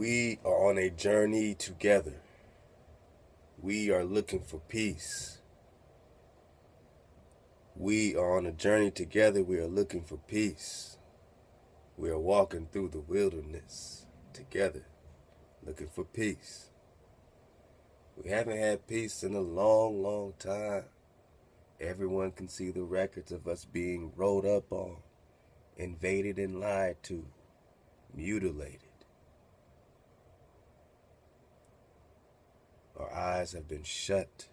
We are on a journey together. We are looking for peace. We are on a journey together. We are looking for peace. We are walking through the wilderness together, looking for peace. We haven't had peace in a long, long time. Everyone can see the records of us being rolled up on, invaded and lied to, mutilated. Our eyes have been shut.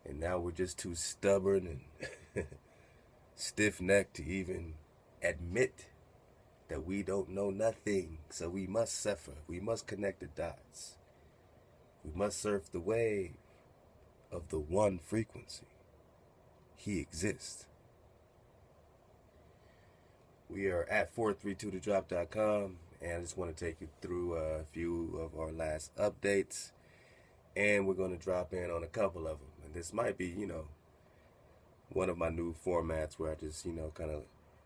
And now we're just too stubborn and stiff-necked to even admit that we don't know nothing. So we must suffer. We must connect the dots. We must surf the wave of the one frequency. He exists. We are at 432thedrop.com, and I just want to take you through a few of our last updates, and we're going to drop in on a couple of them. And this might be, one of my new formats where I just, kind of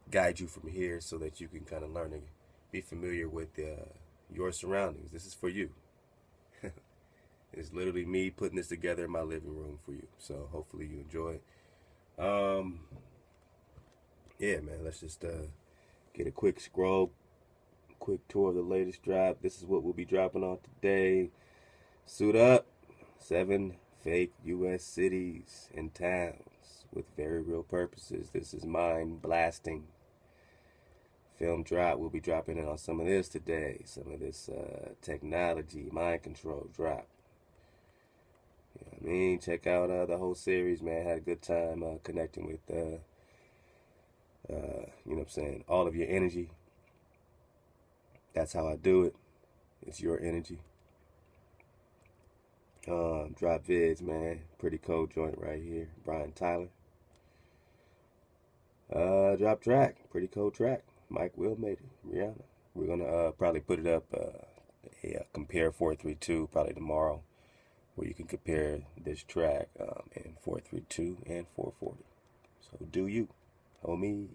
guide you from here so that you can kind of learn and be familiar with your surroundings. This is for you. It's literally me putting this together in my living room for you. So hopefully you enjoy it. Yeah, man, let's just get a quick scroll, quick tour of the latest drop. This is what we'll be dropping on today. Suit up. 7 fake U.S. cities and towns with very real purposes. This is mind blasting. Film drop. We'll be dropping in on some of this today. Some of this technology, mind control drop. You know what I mean? Check out the whole series, man. Had a good time connecting with, what I'm saying, all of your energy. That's how I do it. It's your energy. Drop vids, man. Pretty cold joint right here. Brian Tyler. Drop track. Pretty cold track. Mike Will made it. Rihanna. We're gonna probably put it up a compare 432 probably tomorrow, where you can compare this track in 432 and 440. So do you, homie.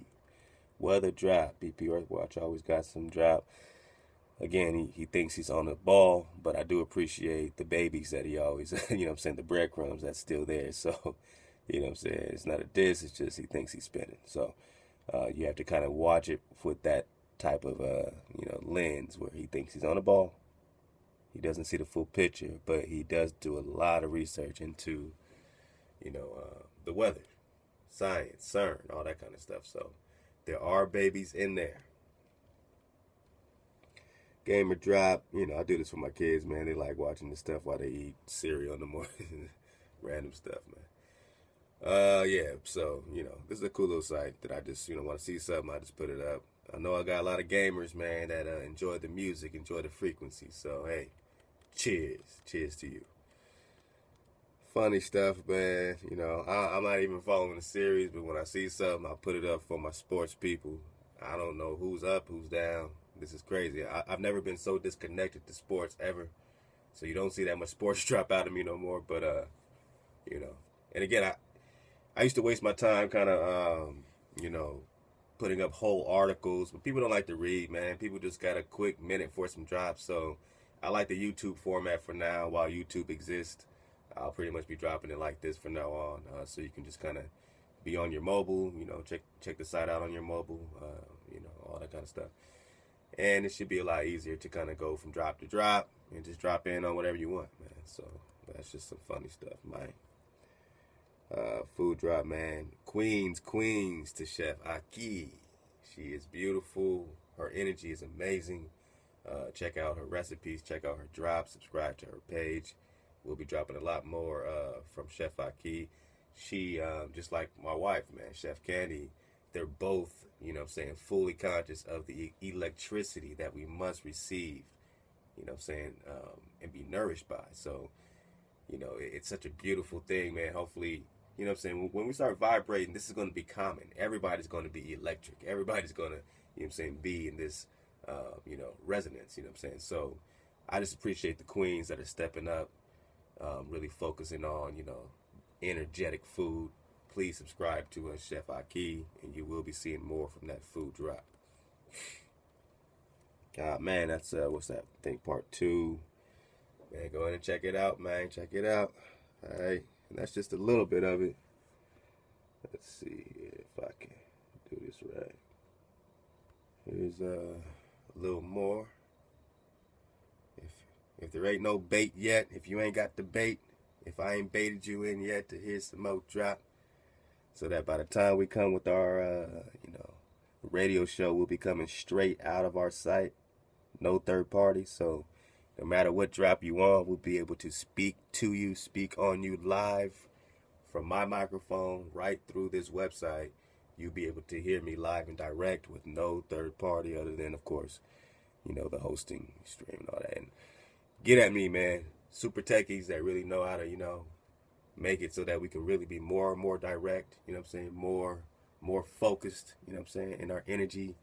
Weather drop. BP Earthwatch always got some drop. Again, he thinks he's on the ball, but I do appreciate the babies that he always, the breadcrumbs that's still there. So, it's not a diss, it's just he thinks he's spinning. So, you have to kind of watch it with that type of, lens where he thinks he's on the ball. He doesn't see the full picture, but he does do a lot of research into, the weather, science, CERN, all that kind of stuff. So, there are babies in there. Gamer drop, I do this for my kids, man. They like watching this stuff while they eat cereal in the morning. Random stuff, man. Yeah, so, this is a cool little site that I just, want to see something, I just put it up. I know I got a lot of gamers, man, that enjoy the music, enjoy the frequency. So, hey, cheers. Cheers to you. Funny stuff, man. I'm not even following the series, but when I see something, I'll put it up for my sports people. I don't know who's up, who's down. This is crazy. I've never been so disconnected to sports ever. So you don't see that much sports drop out of me no more. But, and again, I used to waste my time kind of, putting up whole articles. But people don't like to read, man. People just got a quick minute for some drops. So I like the YouTube format for now while YouTube exists. I'll pretty much be dropping it like this from now on. So you can just kind of be on your mobile, check the site out on your mobile, all that kind of stuff. And it should be a lot easier to kind of go from drop to drop and just drop in on whatever you want, man. So that's just some funny stuff, man. Food drop, man. Queens to Chef Aki. She is beautiful. Her energy is amazing. Check out her recipes. Check out her drops. Subscribe to her page. We'll be dropping a lot more from Chef Aki. She, just like my wife, man, Chef Candy, they're both, fully conscious of the electricity that we must receive, and be nourished by. So, it's such a beautiful thing, man. Hopefully, when we start vibrating, this is going to be common. Everybody's going to be electric. Everybody's going to, be in this, resonance, So I just appreciate the queens that are stepping up, really focusing on, energetic food. Please subscribe to us, Chef Aki, and you will be seeing more from that food drop. Man, that's what's that? I think part 2. Man, go ahead and check it out, man. Check it out. All right, and that's just a little bit of it. Let's see if I can do this right. Here's a little more. If there ain't no bait yet, if you ain't got the bait, if I ain't baited you in yet, to hear some more drop, so that by the time we come with our radio show, we'll be coming straight out of our site, no third party. So no matter what drop you want, we'll be able to speak to you, speak on you live from my microphone right through this website. You'll be able to hear me live and direct with no third party other than, of course, the hosting stream and all that. And get at me, man. Super techies that really know how to, make it so that we can really be more and more direct, more focused, in our energy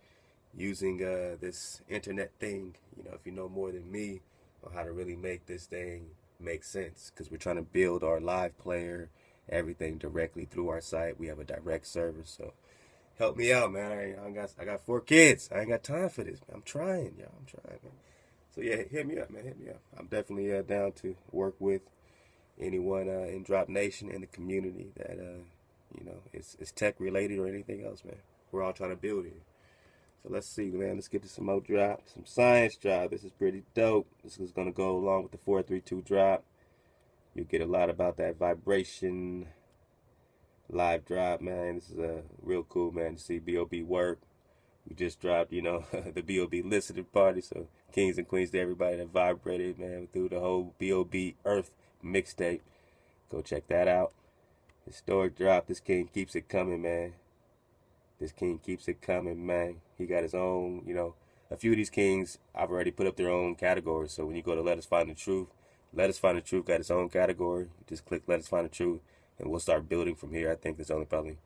using this internet thing. If you know more than me on how to really make this thing make sense, because we're trying to build our live player, everything directly through our site. We have a direct service, so help me out, man. I got 4 kids. I ain't got time for this, man. I'm trying, y'all. I'm trying, man. So yeah, hit me up, man. Hit me up. I'm definitely down to work with anyone in Drop Nation in the community that it's tech related or anything else, man. We're all trying to build here. So let's see, man. Let's get to some more drop, some science drop. This is pretty dope. This is gonna go along with the 432 drop. You'll get a lot about that vibration live drop, man. This is real cool, man, to see B.O.B. work. We just dropped, the B.O.B. listening party. So kings and queens to everybody that vibrated, man, through the whole B.O.B. Earth mixtape. Go check that out. Historic drop. This king keeps it coming, man. This king keeps it coming, man. He got his own, a few of these kings I've already put up their own categories. So when you go to Let Us Find the Truth, Let Us Find the Truth got its own category. Just click Let Us Find the Truth, and we'll start building from here. I think there's only probably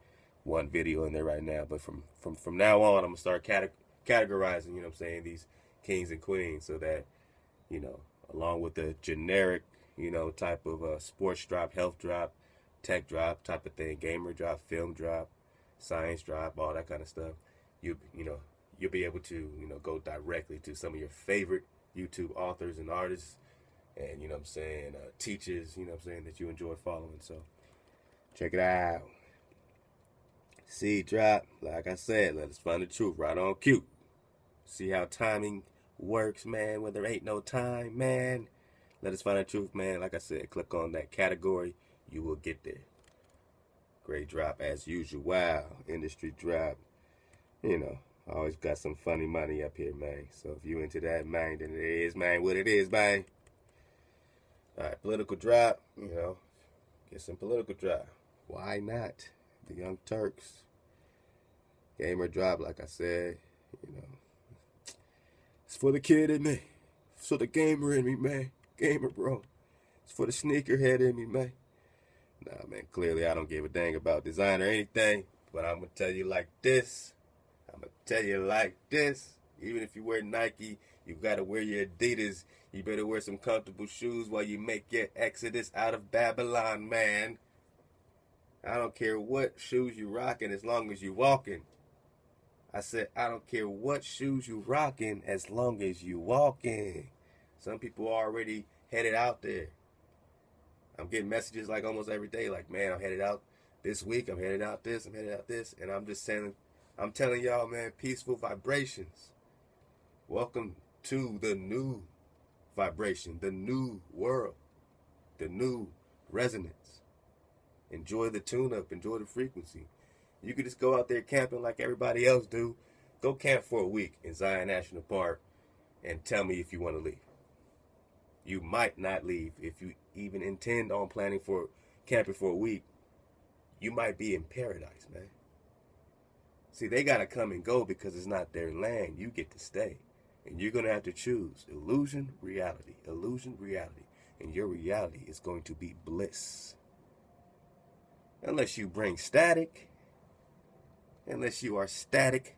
one video in there right now, but from now on, I'm gonna start categorizing, these kings and queens, so that, along with the generic, type of sports drop, health drop, tech drop type of thing, gamer drop, film drop, science drop, all that kind of stuff, you'll be able to, go directly to some of your favorite YouTube authors and artists, and teachers, that you enjoy following. So check it out. See, drop, like I said, Let Us Find the Truth, right on cue. See how timing works, man, when there ain't no time, man. Let Us Find the Truth, man. Like I said, click on that category, you will get there. Great drop as usual. Wow, industry drop. Always got some funny money up here, man. So if you into that, man, then it is, man, what it is, man. All right, political drop, get some political drop. Why not? The Young Turks. Gamer drop, like I said, it's for the kid in me. It's for the gamer in me, man. Gamer, bro. It's for the sneakerhead in me, man. Nah, man, clearly I don't give a dang about design or anything, but I'm going to tell you like this. Even if you wear Nike, you got to wear your Adidas. You better wear some comfortable shoes while you make your exodus out of Babylon, man. I don't care what shoes you rocking as long as you walking. I said, I don't care what shoes you rocking as long as you walking. Some people are already headed out there. I'm getting messages like almost every day, like, man, I'm headed out this week. I'm headed out this. And I'm just saying, I'm telling y'all, man, peaceful vibrations. Welcome to the new vibration, the new world, the new resonance. Enjoy the tune-up. Enjoy the frequency. You could just go out there camping like everybody else do. Go camp for a week in Zion National Park and tell me if you want to leave. You might not leave. If you even intend on planning for camping for a week, you might be in paradise, man. See, they got to come and go because it's not their land. You get to stay. And you're going to have to choose illusion, reality. Illusion, reality. And your reality is going to be bliss. Unless you bring static, unless you are static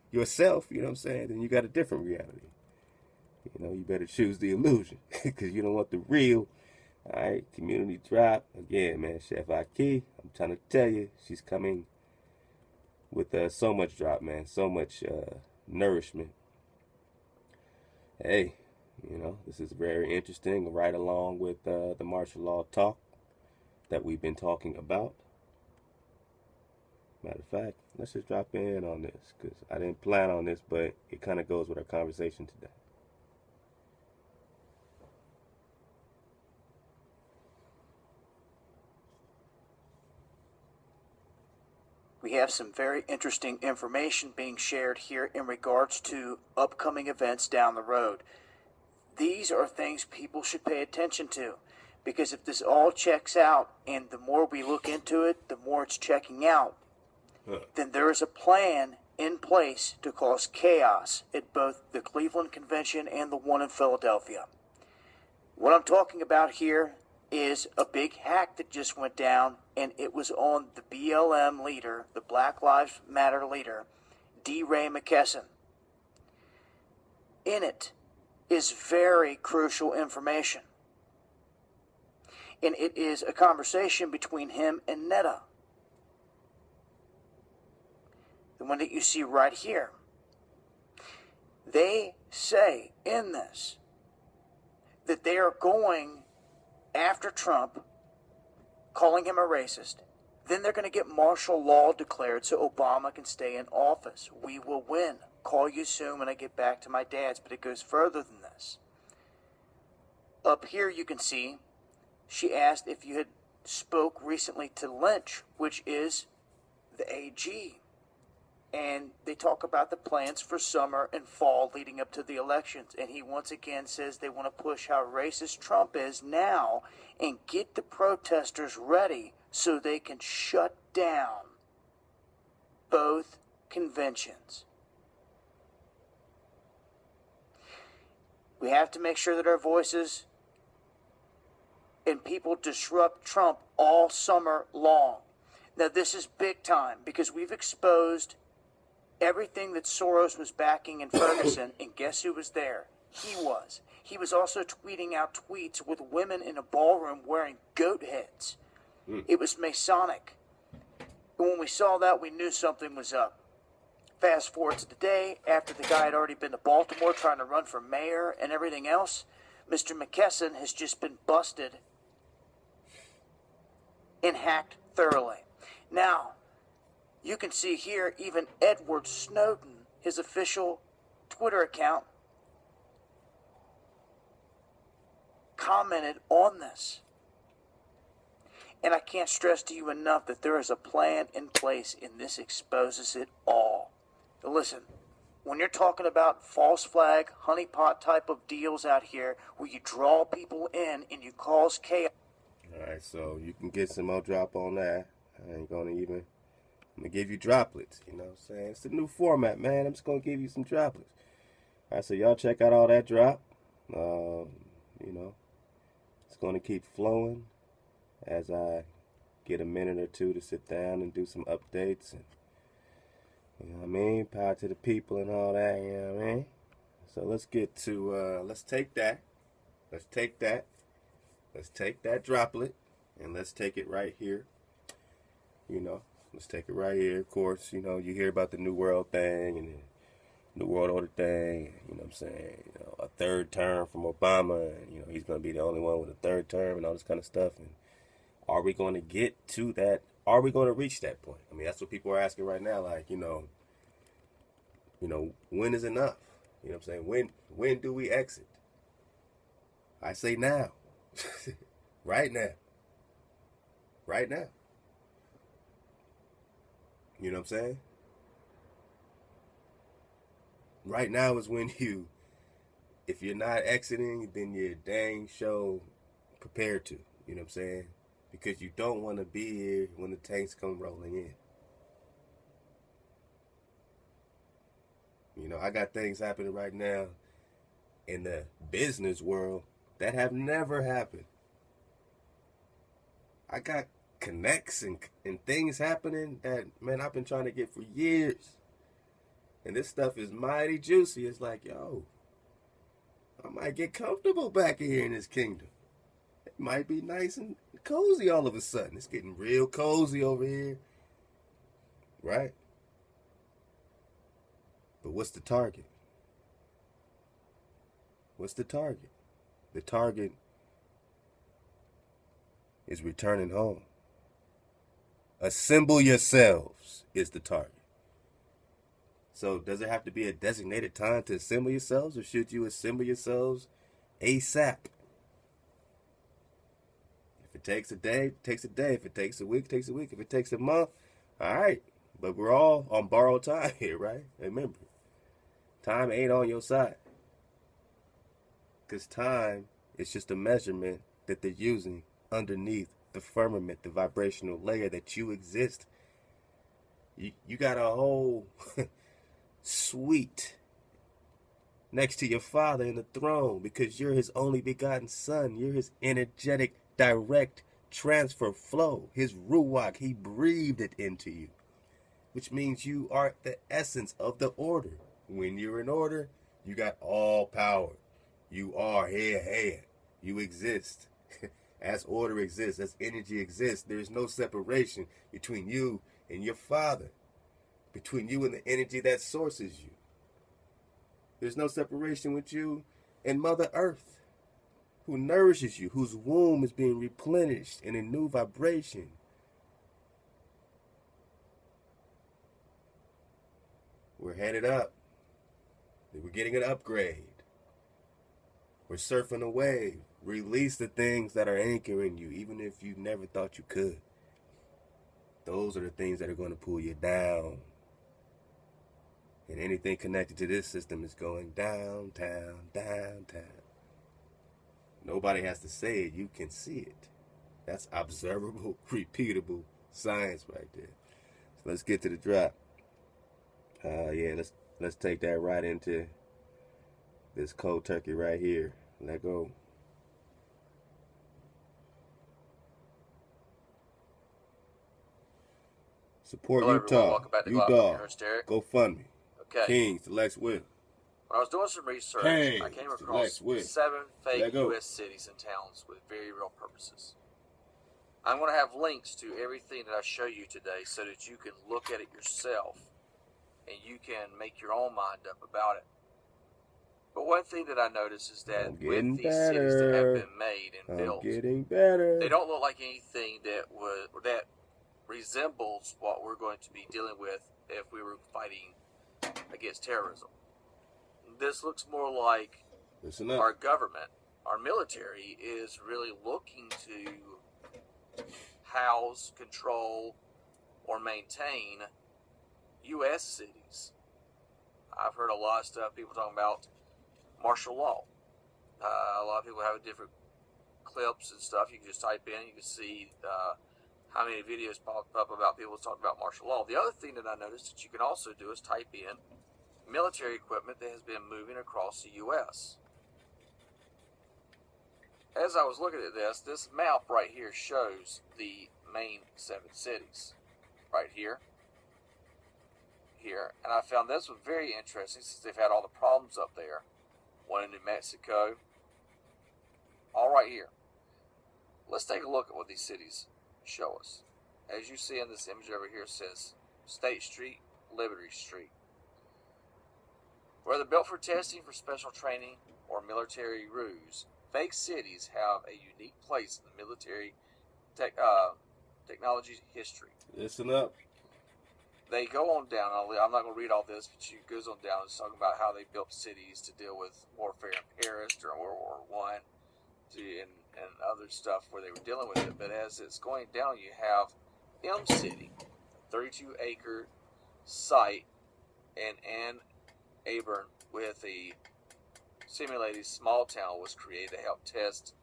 yourself, then you got a different reality. You better choose the illusion because you don't want the real. All right, community drop. Again, man, Chef Aki, I'm trying to tell you, she's coming with so much drop, man, so much nourishment. hey, this is very interesting, right along with the martial law talk that we've been talking about. Matter of fact, let's just drop in on this because I didn't plan on this, but it kind of goes with our conversation today. We have some very interesting information being shared here in regards to upcoming events down the road. These are things people should pay attention to, because if this all checks out, and the more we look into it, the more it's checking out, then there is a plan in place to cause chaos at both the Cleveland Convention and the one in Philadelphia. What I'm talking about here is a big hack that just went down, and it was on the BLM leader, the Black Lives Matter leader, D. Ray McKesson. In it is very crucial information, and it is a conversation between him and Netta, the one that you see right here. They say in this that they are going after Trump, calling him a racist. Then they're going to get martial law declared so Obama can stay in office. We will win. Call you soon when I get back to my dad's. But it goes further than this. Up here you can see she asked if you had spoke recently to Lynch, which is the AG. And they talk about the plans for summer and fall leading up to the elections. And he once again says they want to push how racist Trump is now and get the protesters ready so they can shut down both conventions. We have to make sure that our voices and people disrupt Trump all summer long. Now this is big time because we've exposed everything that Soros was backing in Ferguson, and guess who was there? He was. He was also tweeting out tweets with women in a ballroom wearing goat heads. It was Masonic. And when we saw that, we knew something was up. Fast forward to today, after the guy had already been to Baltimore trying to run for mayor and everything else, Mr. McKesson has just been busted and hacked thoroughly. Now, you can see here even Edward Snowden, his official Twitter account, commented on this. And I can't stress to you enough that there is a plan in place, and this exposes it all. Now listen, when you're talking about false flag, honeypot type of deals out here, where you draw people in and you cause chaos. Alright, so you can get some more drop on that. I ain't gonna even... I'm going to give you droplets, you know what I'm saying? It's a new format, man. I'm just going to give you some droplets. All right, so y'all check out all that drop. It's going to keep flowing as I get a minute or two to sit down and do some updates. And, you know what I mean? Power to the people and all that, you know what I mean? So let's get to, let's take that. Let's take that droplet, and let's take it right here, Let's take it right here. Of course, you hear about the New World thing and the New World Order thing. You know what I'm saying? A third term from Obama. And, he's going to be the only one with a third term and all this kind of stuff. And are we going to get to that? Are we going to reach that point? I mean, that's what people are asking right now. Like, when is enough? You know what I'm saying? When do we exit? I say now. Right now. Right now. You know what I'm saying? Right now is when if you're not exiting, then you're dang sure prepared to. You know what I'm saying? Because you don't want to be here when the tanks come rolling in. I got things happening right now in the business world that have never happened. I got connects and things happening that, man, I've been trying to get for years. And this stuff is mighty juicy. It's like, yo, I might get comfortable back here in this kingdom. It might be nice and cozy all of a sudden. It's getting real cozy over here. Right? But what's the target? What's the target? The target is returning home. Assemble yourselves is the target. So does it have to be a designated time to assemble yourselves, or should you assemble yourselves ASAP? If it takes a day, it takes a day. If it takes a week, it takes a week. If it takes a month, all right. But we're all on borrowed time here, right? Remember, time ain't on your side. Because time is just a measurement that they're using underneath the firmament, the vibrational layer that you exist. You got a whole suite next to your Father in the throne because you're his only begotten Son. You're his energetic, direct transfer flow. His ruach, he breathed it into you, which means you are the essence of the order. When you're in order, you got all power. You are head. You exist. As order exists, as energy exists, there's no separation between you and your Father, between you and the energy that sources you. There's no separation with you and Mother Earth, who nourishes you, whose womb is being replenished in a new vibration. We're headed up. We're getting an upgrade. We're surfing a wave. Release the things that are anchoring you, even if you never thought you could. Those are the things that are going to pull you down. And anything connected to this system is going down, down, down, down. Nobody has to say it. You can see it. That's observable, repeatable science right there. So let's get to the drop. Let's take that right into this cold turkey right here. Let go. Support Hello, Utah. everyone. Welcome back to Utah. Go GoFundMe. Okay. Kings to Lex Will. When I was doing some research, Hey, I came Lex across Will. 7 fake Let go. U.S. cities and towns with very real purposes. I'm going to have links to everything that I show you today so that you can look at it yourself and you can make your own mind up about it. But one thing that I noticed is that with these cities that have been made and built, they don't look like anything that resembles what we're going to be dealing with if we were fighting against terrorism. This looks more like our government, our military, is really looking to house, control, or maintain U.S. cities. I've heard a lot of stuff, people talking about martial law. A lot of people have different clips and stuff. You can just type in, you can see how many videos pop up about people talking about martial law. The other thing that I noticed that you can also do is type in military equipment that has been moving across the U.S. As I was looking at this map right here shows the main 7 cities. Right here. And I found this one very interesting since they've had all the problems up there. One in New Mexico. All right here. Let's take a look at what these cities show us. As you see in this image over here, it says State Street, Liberty Street. Whether built for testing, for special training, or military ruse, fake cities have a unique place in the military technology history. Listen up. They go on down. I'm not going to read all this, but it goes on down. It's talking about how they built cities to deal with warfare in Paris during World War I, and other stuff where they were dealing with it. But as it's going down, you have M City, 32-acre site in Ann Arbor with a simulated small town was created to help test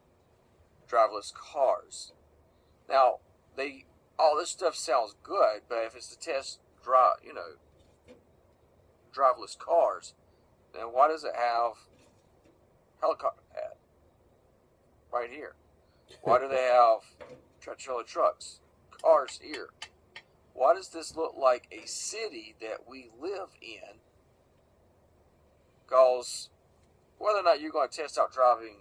driverless cars. Now, all this stuff sounds good, but if it's to test driverless cars, then why does it have helicopter pad right here? Why do they have trailer trucks, cars here? Why does this look like a city that we live in? Because whether or not you're going to test out driving,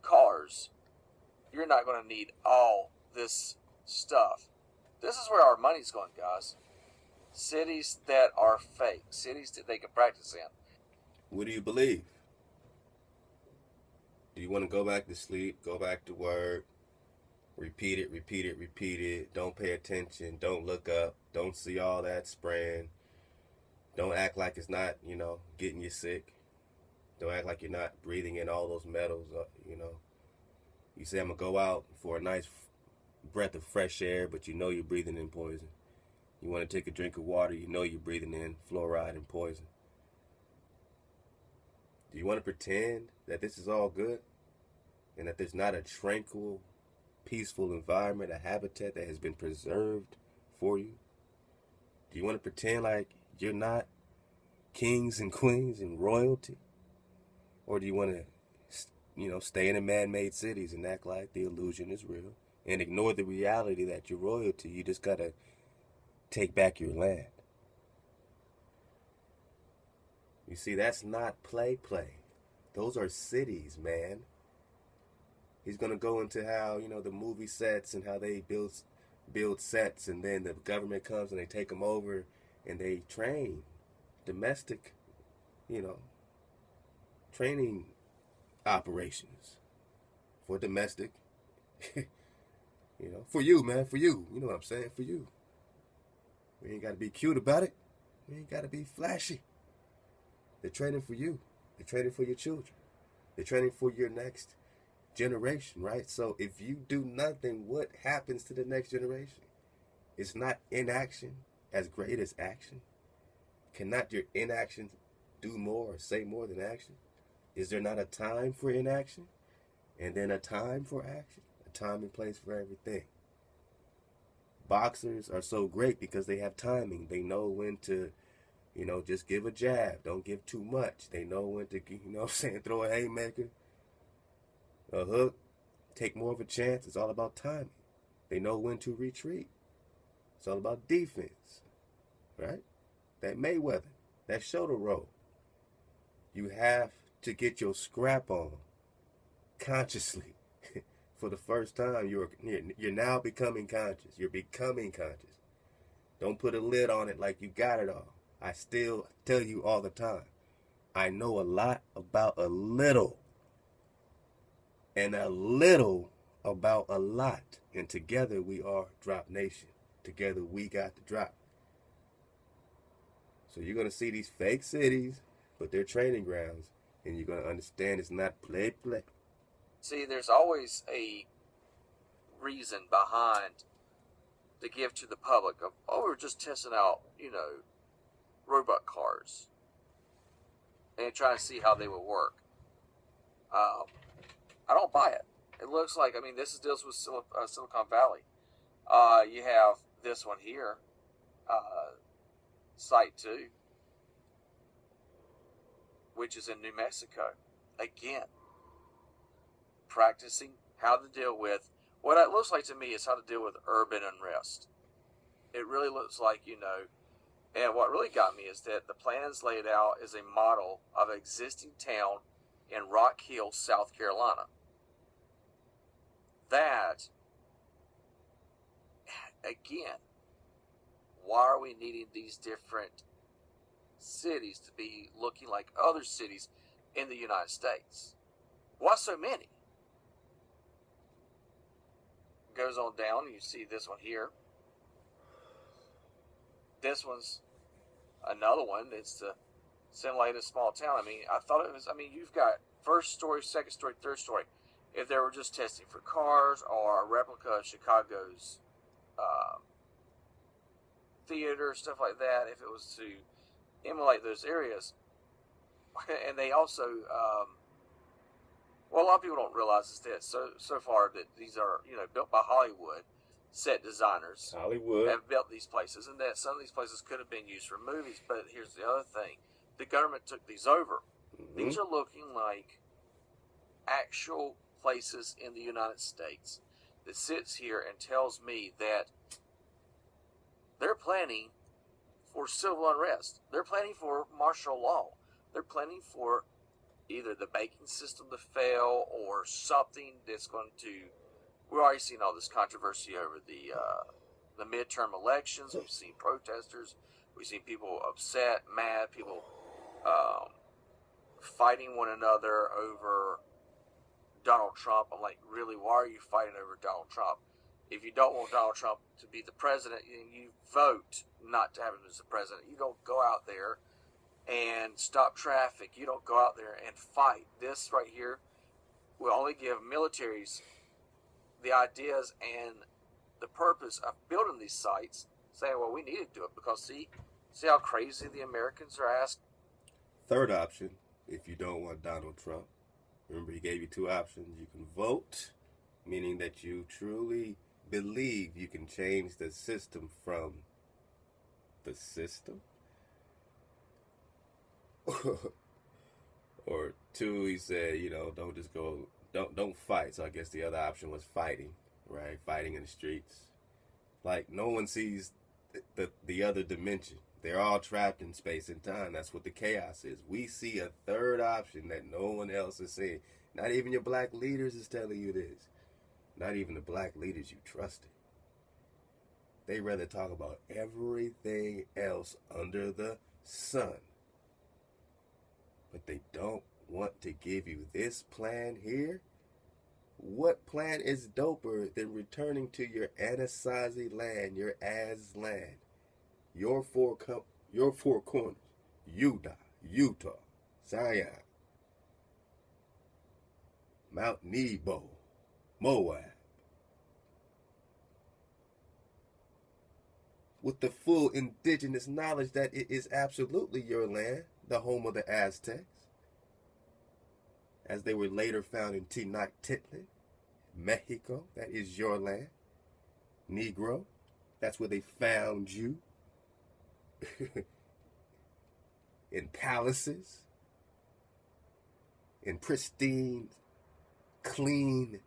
cars, you're not going to need all this stuff. This is where our money's going, guys. Cities that are fake, cities that they can practice in. What do you believe? Do you want to go back to sleep, go back to work, repeat it, repeat it, repeat it, don't pay attention, don't look up, don't see all that spraying, don't act like it's not, getting you sick, don't act like you're not breathing in all those metals, You say, I'm going to go out for a nice breath of fresh air, but you're breathing in poison. You want to take a drink of water, you're breathing in fluoride and poison. Do you want to pretend that this is all good and that there's not a tranquil, peaceful environment, a habitat that has been preserved for you? Do you want to pretend like you're not kings and queens and royalty? Or do you want to, stay in the man-made cities and act like the illusion is real and ignore the reality that you're royalty? You just got to take back your land. You see, that's not play. Those are cities, man. He's going to go into how, the movie sets and how they build sets, and then the government comes and they take them over and they train domestic, training operations for domestic, for you, man, for you. You know what I'm saying? For you. We ain't got to be cute about it. We ain't got to be flashy. They're training for you. They're training for your children. They're training for your next generation, right? So if you do nothing, what happens to the next generation? It's not inaction as great as action. Cannot your inaction do more or say more than action? Is there not a time for inaction and then a time for action? A time and place for everything. Boxers are so great because they have timing. They know when to, just give a jab. Don't give too much. They know when to, throw a haymaker, a hook, take more of a chance. It's all about timing. They know when to retreat. It's all about defense, right? That Mayweather, that shoulder roll. You have to get your scrap on consciously. For the first time, you're now becoming conscious. You're becoming conscious. Don't put a lid on it like you got it all. I still tell you all the time, I know a lot about a little, and a little about a lot. And together we are Drop Nation. Together we got the drop. So you're going to see these fake cities, but they're training grounds, and you're going to understand it's not play. See, there's always a reason behind the gift to the public of, we're just testing out, robot cars and trying to see how they would work. I don't buy it. It looks like, this deals with Silicon Valley. You have this one here, Site 2, which is in New Mexico. Again, practicing how to deal with what it looks like to me is how to deal with urban unrest. It really looks like, and what really got me is that the plans laid out is a model of an existing town in Rock Hill, South Carolina. That, again, why are we needing these different cities to be looking like other cities in the United States? Why so many? Goes on down, you see this one here. This one's another one. It's to simulate a small town. I thought it was, you've got first story, second story, third story. If they were just testing for cars or a replica of Chicago's theater, stuff like that, if it was to emulate those areas. And they also, a lot of people don't realize is that so far that these are, built by Hollywood set designers. Hollywood have built these places, and that some of these places could have been used for movies. But here's the other thing: the government took these over. Mm-hmm. These are looking like actual places in the United States that sits here and tells me that they're planning for civil unrest. They're planning for martial law. They're planning for either the banking system to fail or something that's going to. We're already seeing all this controversy over the midterm elections. We've seen protesters. We've seen people upset, mad, people fighting one another over Donald Trump. I'm like, really, why are you fighting over Donald Trump? If you don't want Donald Trump to be the president, you vote not to have him as the president. You don't go out there and stop traffic. You don't go out there and fight. This right here will only give militaries the ideas and the purpose of building these sites, saying, well, we need to do it because see how crazy the Americans are asking. Third option, if you don't want Donald Trump, remember he gave you two options. You can vote, meaning that you truly believe you can change the system from the system. Or two, he said, don't just go, don't fight. So I guess the other option was fighting, right? Fighting in the streets. Like, no one sees the other dimension. They're all trapped in space and time. That's what the chaos is. We see a third option that no one else is seeing. Not even your black leaders is telling you this. Not even the black leaders you trusted. They rather talk about everything else under the sun. But they don't want to give you this plan here. What plan is doper than returning to your Anasazi land, your Aslan, your four corners, Utah, Zion, Mount Nebo, Moab, with the full indigenous knowledge that it is absolutely your land, the home of the Aztecs, as they were later found in Tenochtitlan, Mexico. That is your land. Negro, that's where they found you. In palaces, in pristine, clean,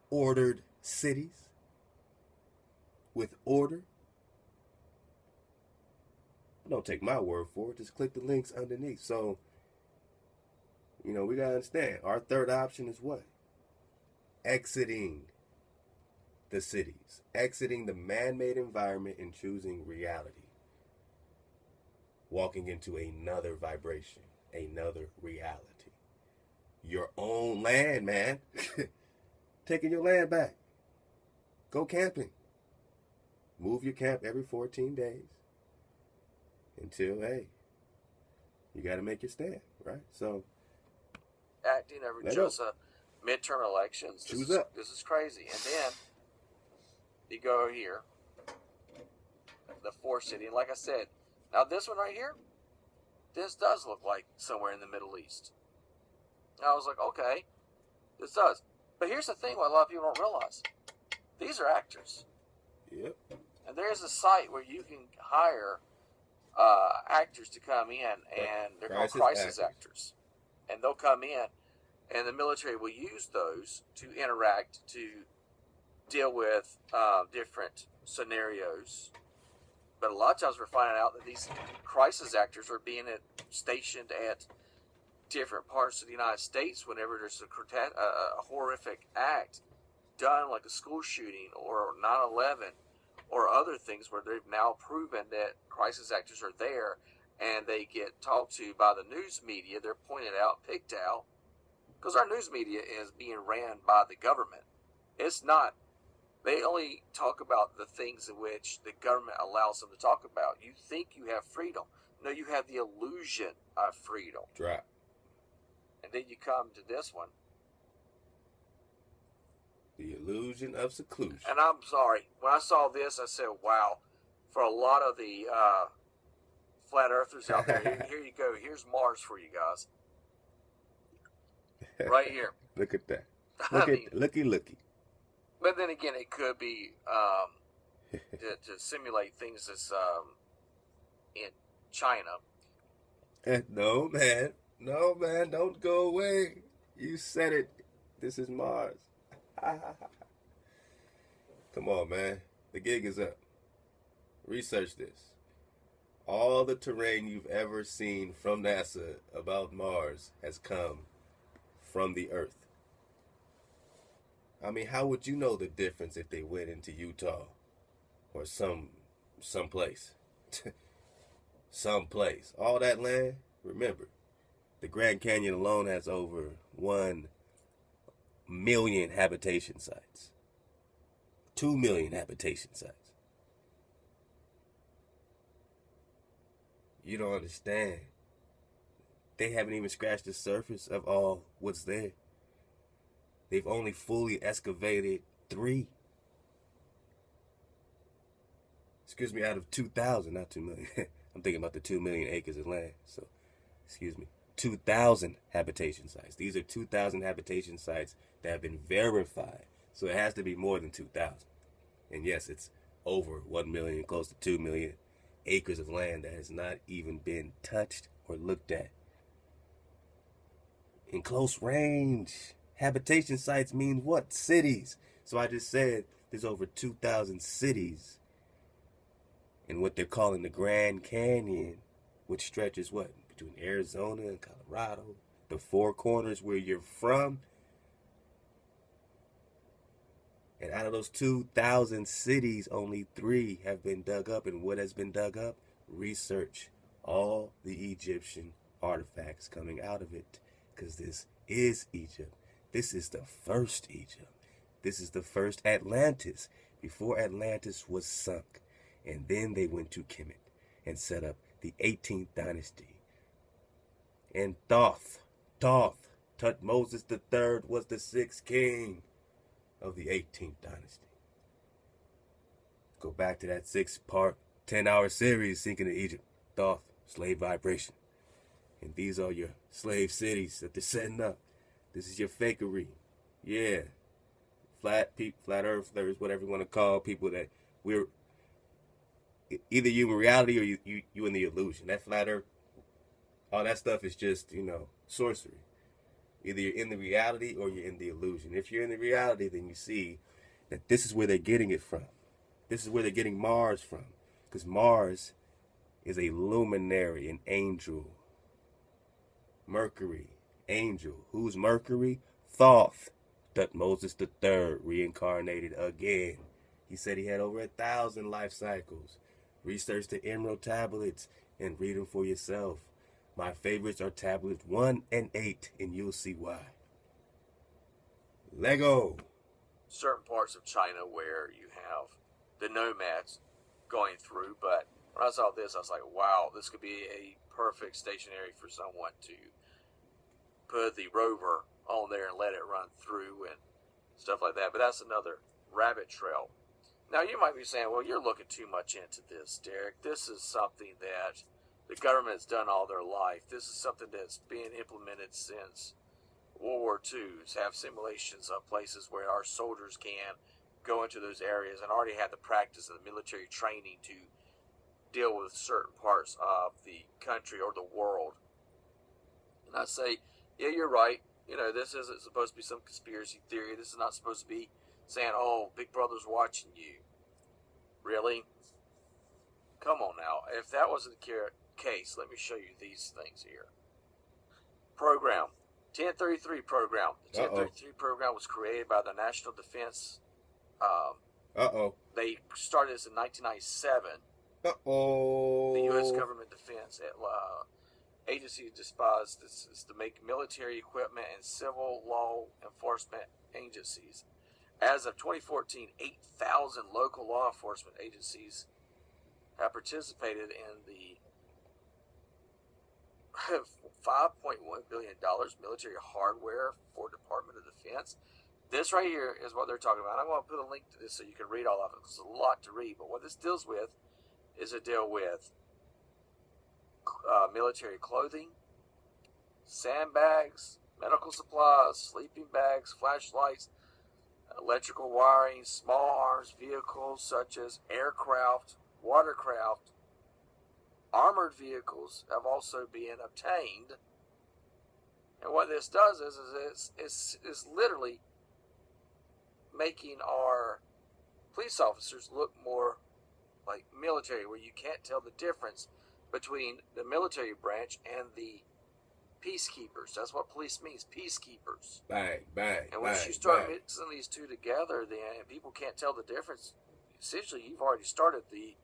ordered cities with order. Don't take my word for it. Just click the links underneath. So, we got to understand. Our third option is what? Exiting the cities. Exiting the man-made environment and choosing reality. Walking into another vibration. Another reality. Your own land, man. Taking your land back. Go camping. Move your camp every 14 days. Until, hey, you got to make your stand, right? So, acting over just midterm elections. Choose up. This is crazy. And then you go here, the fourth city, and like I said, now this one right here, this does look like somewhere in the Middle East. And I was like, okay, this does. But here's the thing: what a lot of people don't realize, these are actors. Yep. And there's a site where you can hire actors to come in, and they're called crisis actors. And they'll come in, and the military will use those to interact, to deal with different scenarios. But a lot of times we're finding out that these crisis actors are being stationed at different parts of the United States whenever there's a horrific act done, like a school shooting or 9/11. Or other things where they've now proven that crisis actors are there, and they get talked to by the news media. They're pointed out, picked out, because our news media is being ran by the government. It's not. They only talk about the things in which the government allows them to talk about. You think you have freedom. No, you have the illusion of freedom. Drop. And then you come to this one. The illusion of seclusion. And I'm sorry, when I saw this, I said, wow, for a lot of the flat earthers out there, here you go. Here's Mars for you guys. Right here. Look at that. Looky. But then again, it could be to simulate things that's in China. No, man, don't go away. You said it. This is Mars. Come on, man. The gig is up. Research this. All the terrain you've ever seen from NASA about Mars has come from the Earth. I mean, how would you know the difference if they went into Utah or someplace? Someplace. All that land, remember, the Grand Canyon alone has over 1 million habitation sites. 2 million habitation sites. You don't understand. They haven't even scratched the surface of all what's there. They've only fully excavated 3. Excuse me, out of 2,000, not 2 million. I'm thinking about the 2 million acres of land. So, excuse me, 2,000 habitation sites. These are 2,000 habitation sites that have been verified. So it has to be more than 2,000. And yes, it's over 1 million, close to 2 million acres of land that has not even been touched or looked at. In close range, habitation sites means what? Cities. So I just said there's over 2,000 cities in what they're calling the Grand Canyon, which stretches what? Between Arizona and Colorado, the 4 corners where you're from. And out of those 2,000 cities, only 3 have been dug up. And what has been dug up? Research all the Egyptian artifacts coming out of it. Because this is Egypt. This is the first Egypt. This is the first Atlantis, before Atlantis was sunk. And then they went to Kemet and set up the 18th dynasty. And Thoth, Tutmosis III was the 6th king of the 18th dynasty. Go back to that 6-part, 10-hour series, Sinking in Egypt. Thoth, slave vibration. And these are your slave cities that they're setting up. This is your fakery. Yeah. Flat earthers, whatever you want to call people that we're... Either you in reality or you in the illusion. That flat earth, all that stuff is just, sorcery. Either you're in the reality or you're in the illusion. If you're in the reality, then you see that this is where they're getting it from. This is where they're getting Mars from. Because Mars is a luminary, an angel. Mercury, angel. Who's Mercury? Thoth, Tutmosis III, reincarnated again. He said he had over 1,000 life cycles. Research the Emerald tablets and read them for yourself. My favorites are tablets 1 and 8, and you'll see why. Lego. Certain parts of China where you have the nomads going through, but when I saw this, I was like, wow, this could be a perfect stationary for someone to put the rover on there and let it run through and stuff like that. But that's another rabbit trail. Now, you might be saying, well, you're looking too much into this, Derek. This is something that the government's done all their life. This is something that's being implemented since World War II. Have simulations of places where our soldiers can go into those areas and already have the practice of the military training to deal with certain parts of the country or the world. And I say, yeah, you're right. This isn't supposed to be some conspiracy theory. This is not supposed to be saying, oh, Big Brother's watching you. Really? Come on now. If that wasn't the case, let me show you these things here. Program. 1033 program. The 1033 program was created by the National Defense. They started this in 1997. The U.S. government defense agency despised this is to make military equipment and civil law enforcement agencies. As of 2014, 8,000 local law enforcement agencies have participated in the $5.1 billion military hardware for Department of Defense. This right here is what they're talking about. I'm going to put a link to this so you can read all of it. There's a lot to read, but what this deals with is a deal with military clothing, sandbags, medical supplies, sleeping bags, flashlights, electrical wiring, small arms vehicles such as aircraft, watercraft, armored vehicles have also been obtained. And what this does is literally making our police officers look more like military, where you can't tell the difference between the military branch and the peacekeepers. That's what police means, peacekeepers. Bang, bang, and once you start mixing these two together, then people can't tell the difference. Essentially, you've already started the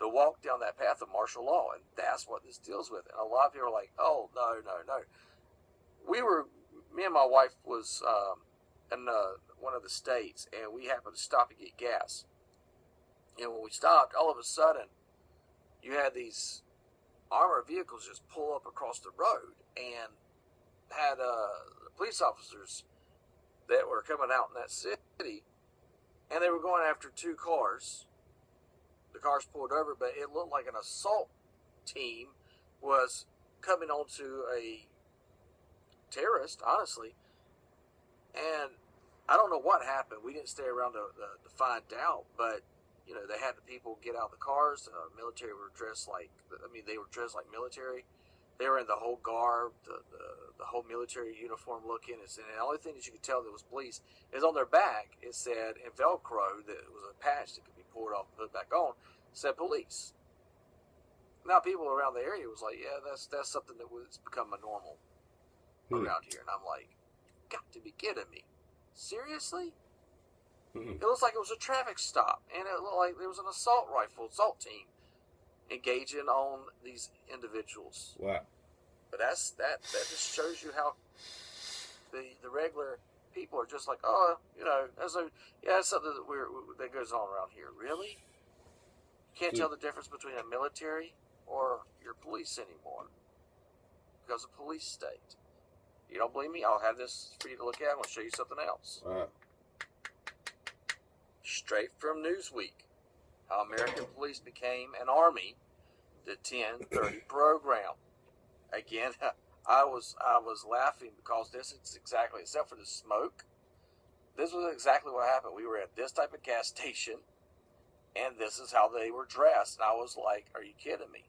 walk down that path of martial law, and that's what this deals with. And a lot of people are like, oh, no. Me and my wife was in one of the states, and we happened to stop and get gas. And when we stopped, all of a sudden, you had these armored vehicles just pull up across the road and had police officers that were coming out in that city, and they were going after two cars. The cars pulled over, but it looked like an assault team was coming onto a terrorist, honestly. And I don't know what happened. We didn't stay around to find out, but they had the people get out of the cars. Military were dressed like, they were dressed like military. They were in the whole garb, the whole military uniform looking. And the only thing that you could tell that was police is on their back, it said, in Velcro, that it was a patch that could be pulled off and put back on, said police. Now people around the area was like, yeah, that's something that was become a normal around here. And I'm like, got to be kidding me. Seriously? It looks like it was a traffic stop, and it looked like there was an assault team engaging on these individuals. Wow. But that just shows you how the regular people are just like, oh, that's something that goes on around here. Really? You can't tell the difference between a military or your police anymore because of police state. You don't believe me? I'll have this for you to look at. I'm going to show you something else. Wow. Straight from Newsweek, how American police became an army, the 1030 program. Again, I was laughing because this is exactly, except for the smoke, this was exactly what happened. We were at this type of gas station, and this is how they were dressed. And I was like, are you kidding me?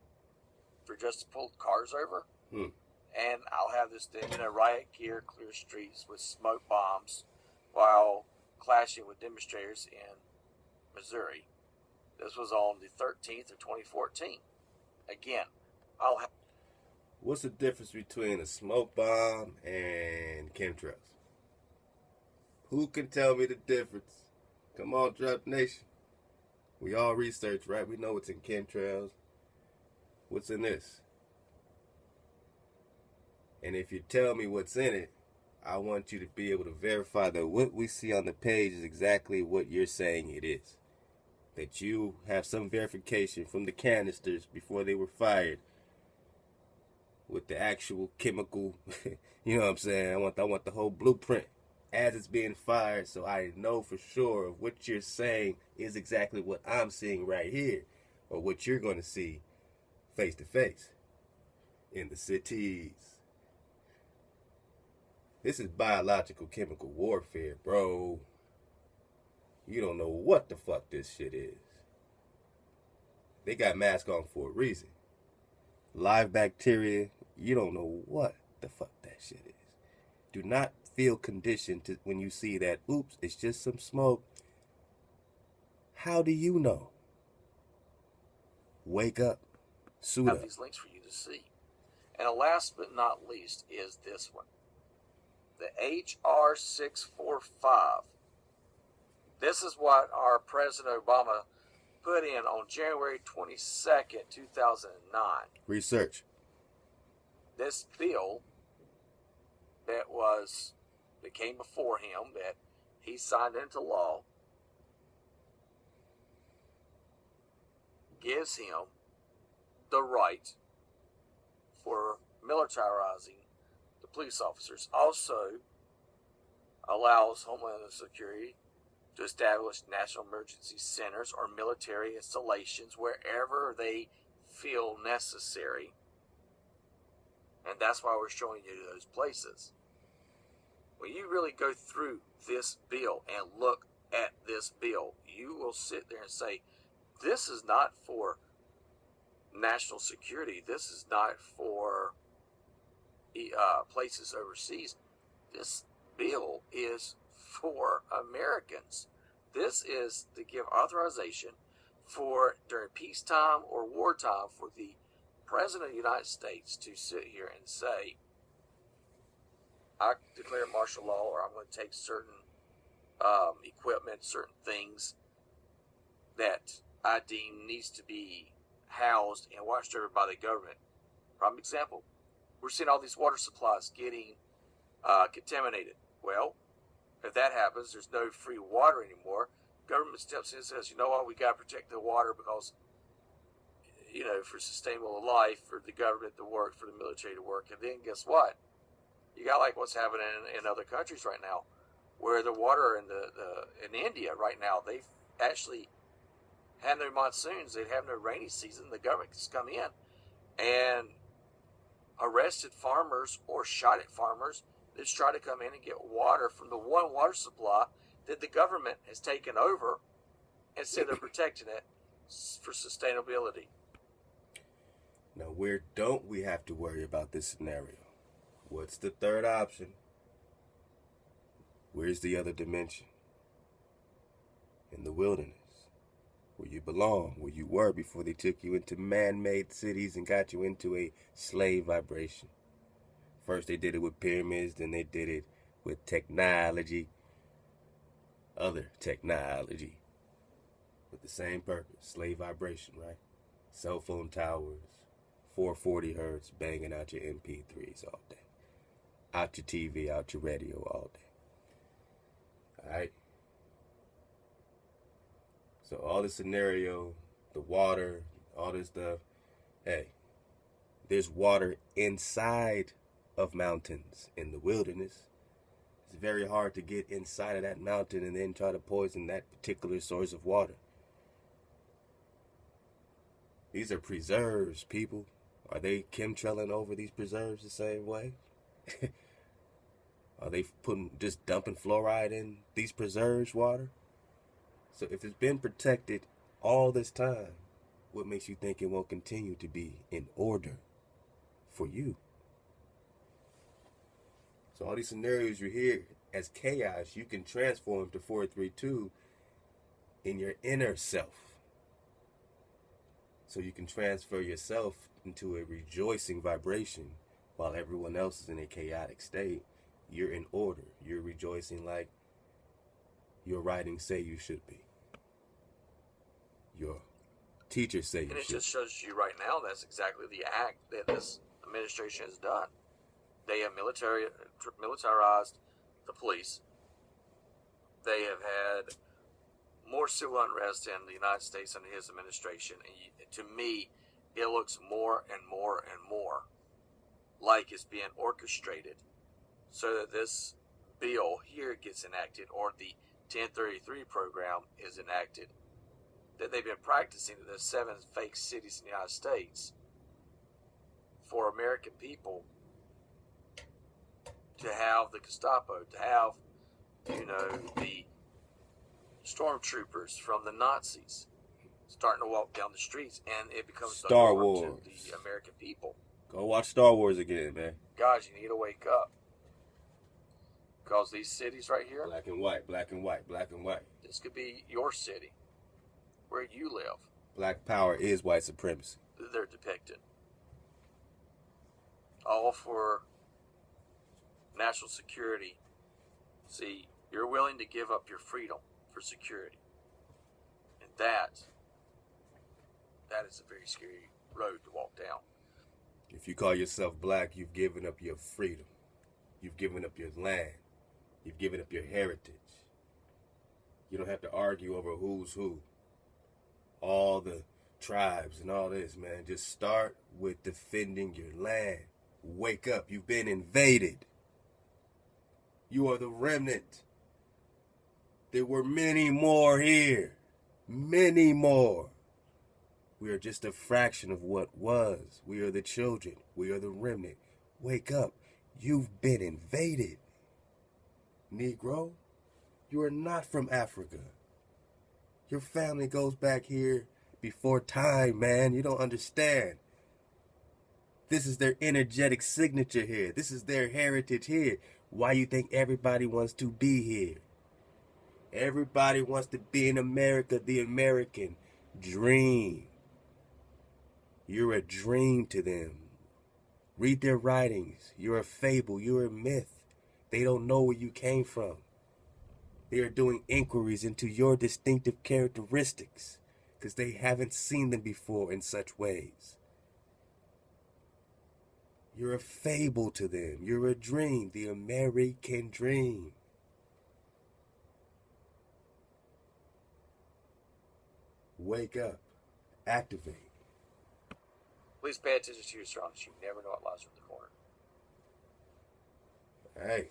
For just to pull cars over? And I'll have this thing in a riot gear, clear streets with smoke bombs while clashing with demonstrators in Missouri. This was on the 13th of 2014. Again, what's the difference between a smoke bomb and chemtrails? Who can tell me the difference? Come on, Drop Nation. We all research, right? We know what's in chemtrails. What's in this? And if you tell me what's in it, I want you to be able to verify that what we see on the page is exactly what you're saying it is. That you have some verification from the canisters before they were fired with the actual chemical, you know what I'm saying? I want the whole blueprint as it's being fired, so I know for sure what you're saying is exactly what I'm seeing right here, or what you're going to see face to face in the cities. This is biological chemical warfare, bro. You don't know what the fuck this shit is. They got masks on for a reason. Live bacteria, you don't know what the fuck that shit is. Do not feel conditioned to when you see that, oops, it's just some smoke. How do you know? Wake up. Suit I have up. these links for you to see. And last but not least is this one. The HR 645. This is what our President Obama put in on January 22nd, 2009. Research. This bill that came before him, that he signed into law, gives him the right for militarizing the police officers. Also allows Homeland Security to establish national emergency centers or military installations wherever they feel necessary. And that's why we're showing you those places. When you really go through this bill and look at this bill, you will sit there and say, this is not for national security. This is not for places overseas. This bill is for Americans. This is to give authorization for, during peacetime or wartime, for the President of the United States to sit here and say, I declare martial law, or I'm going to take certain equipment, certain things that I deem needs to be housed and watched over by the government. Prime example, we're seeing all these water supplies getting contaminated. Well, if that happens, there's no free water anymore. Government steps in and says, you know what, we got to protect the water because, for sustainable life, for the government to work, for the military to work. And then guess what? You got like what's happening in other countries right now, where the water in India right now, they've actually had no monsoons. They have no rainy season. The government has come in and arrested farmers or shot at farmers that's trying to come in and get water from the one water supply that the government has taken over instead of protecting it for sustainability. Now, where don't we have to worry about this scenario? What's the third option? Where's the other dimension? In the wilderness, where you belong, where you were before they took you into man-made cities and got you into a slave vibration. First they did it with pyramids, then they did it with technology, other technology, with the same purpose, slave vibration, right? Cell phone towers, 440 hertz, banging out your MP3s all day. Out your TV, out your radio all day. Alright? So all the scenario, the water, all this stuff, hey, there's water inside of mountains in the wilderness. It's very hard to get inside of that mountain and then try to poison that particular source of water. These are preserves, people. Are they chemtrailing over these preserves the same way? Are they just dumping fluoride in these preserves water? So if it's been protected all this time, what makes you think it won't continue to be in order for you? So all these scenarios you hear as chaos, you can transform to 432 in your inner self. So you can transfer yourself into a rejoicing vibration while everyone else is in a chaotic state. You're in order. You're rejoicing like your writings say you should be. Your teachers say you should. And it just shows you right now that's exactly the act that this administration has done. They have militarized the police. They have had more civil unrest in the United States under his administration. And to me, it looks more and more and more like it's being orchestrated so that this bill here gets enacted, or the 1033 program is enacted, that they've been practicing in the 7 fake cities in the United States for American people to have the Gestapo, to have, the stormtroopers from the Nazis starting to walk down the streets, and it becomes Star the norm Wars to the American people. Go watch Star Wars again, man. Guys, you need to wake up. Because these cities right here, black and white, black and white, black and white. This could be your city, where you live. Black power is white supremacy. They're depicted. All for national security. See, you're willing to give up your freedom for security. And that is a very scary road to walk down. If you call yourself black, you've given up your freedom. You've given up your land. You've given up your heritage. You don't have to argue over who's who. All the tribes and all this, man. Just start with defending your land. Wake up. You've been invaded. You are the remnant. There were many more here. Many more. We are just a fraction of what was. We are the children. We are the remnant. Wake up. You've been invaded. Negro, you are not from Africa. Your family goes back here before time, man. You don't understand. This is their energetic signature here. This is their heritage here. Why you think everybody wants to be here? Everybody wants to be in America, the American dream. You're a dream to them. Read their writings. You're a fable. You're a myth. They don't know where you came from. They are doing inquiries into your distinctive characteristics because they haven't seen them before in such ways. You're a fable to them. You're a dream, the American dream. Wake up. Activate. Please pay attention to your surroundings. You never know what lies around the corner. Hey.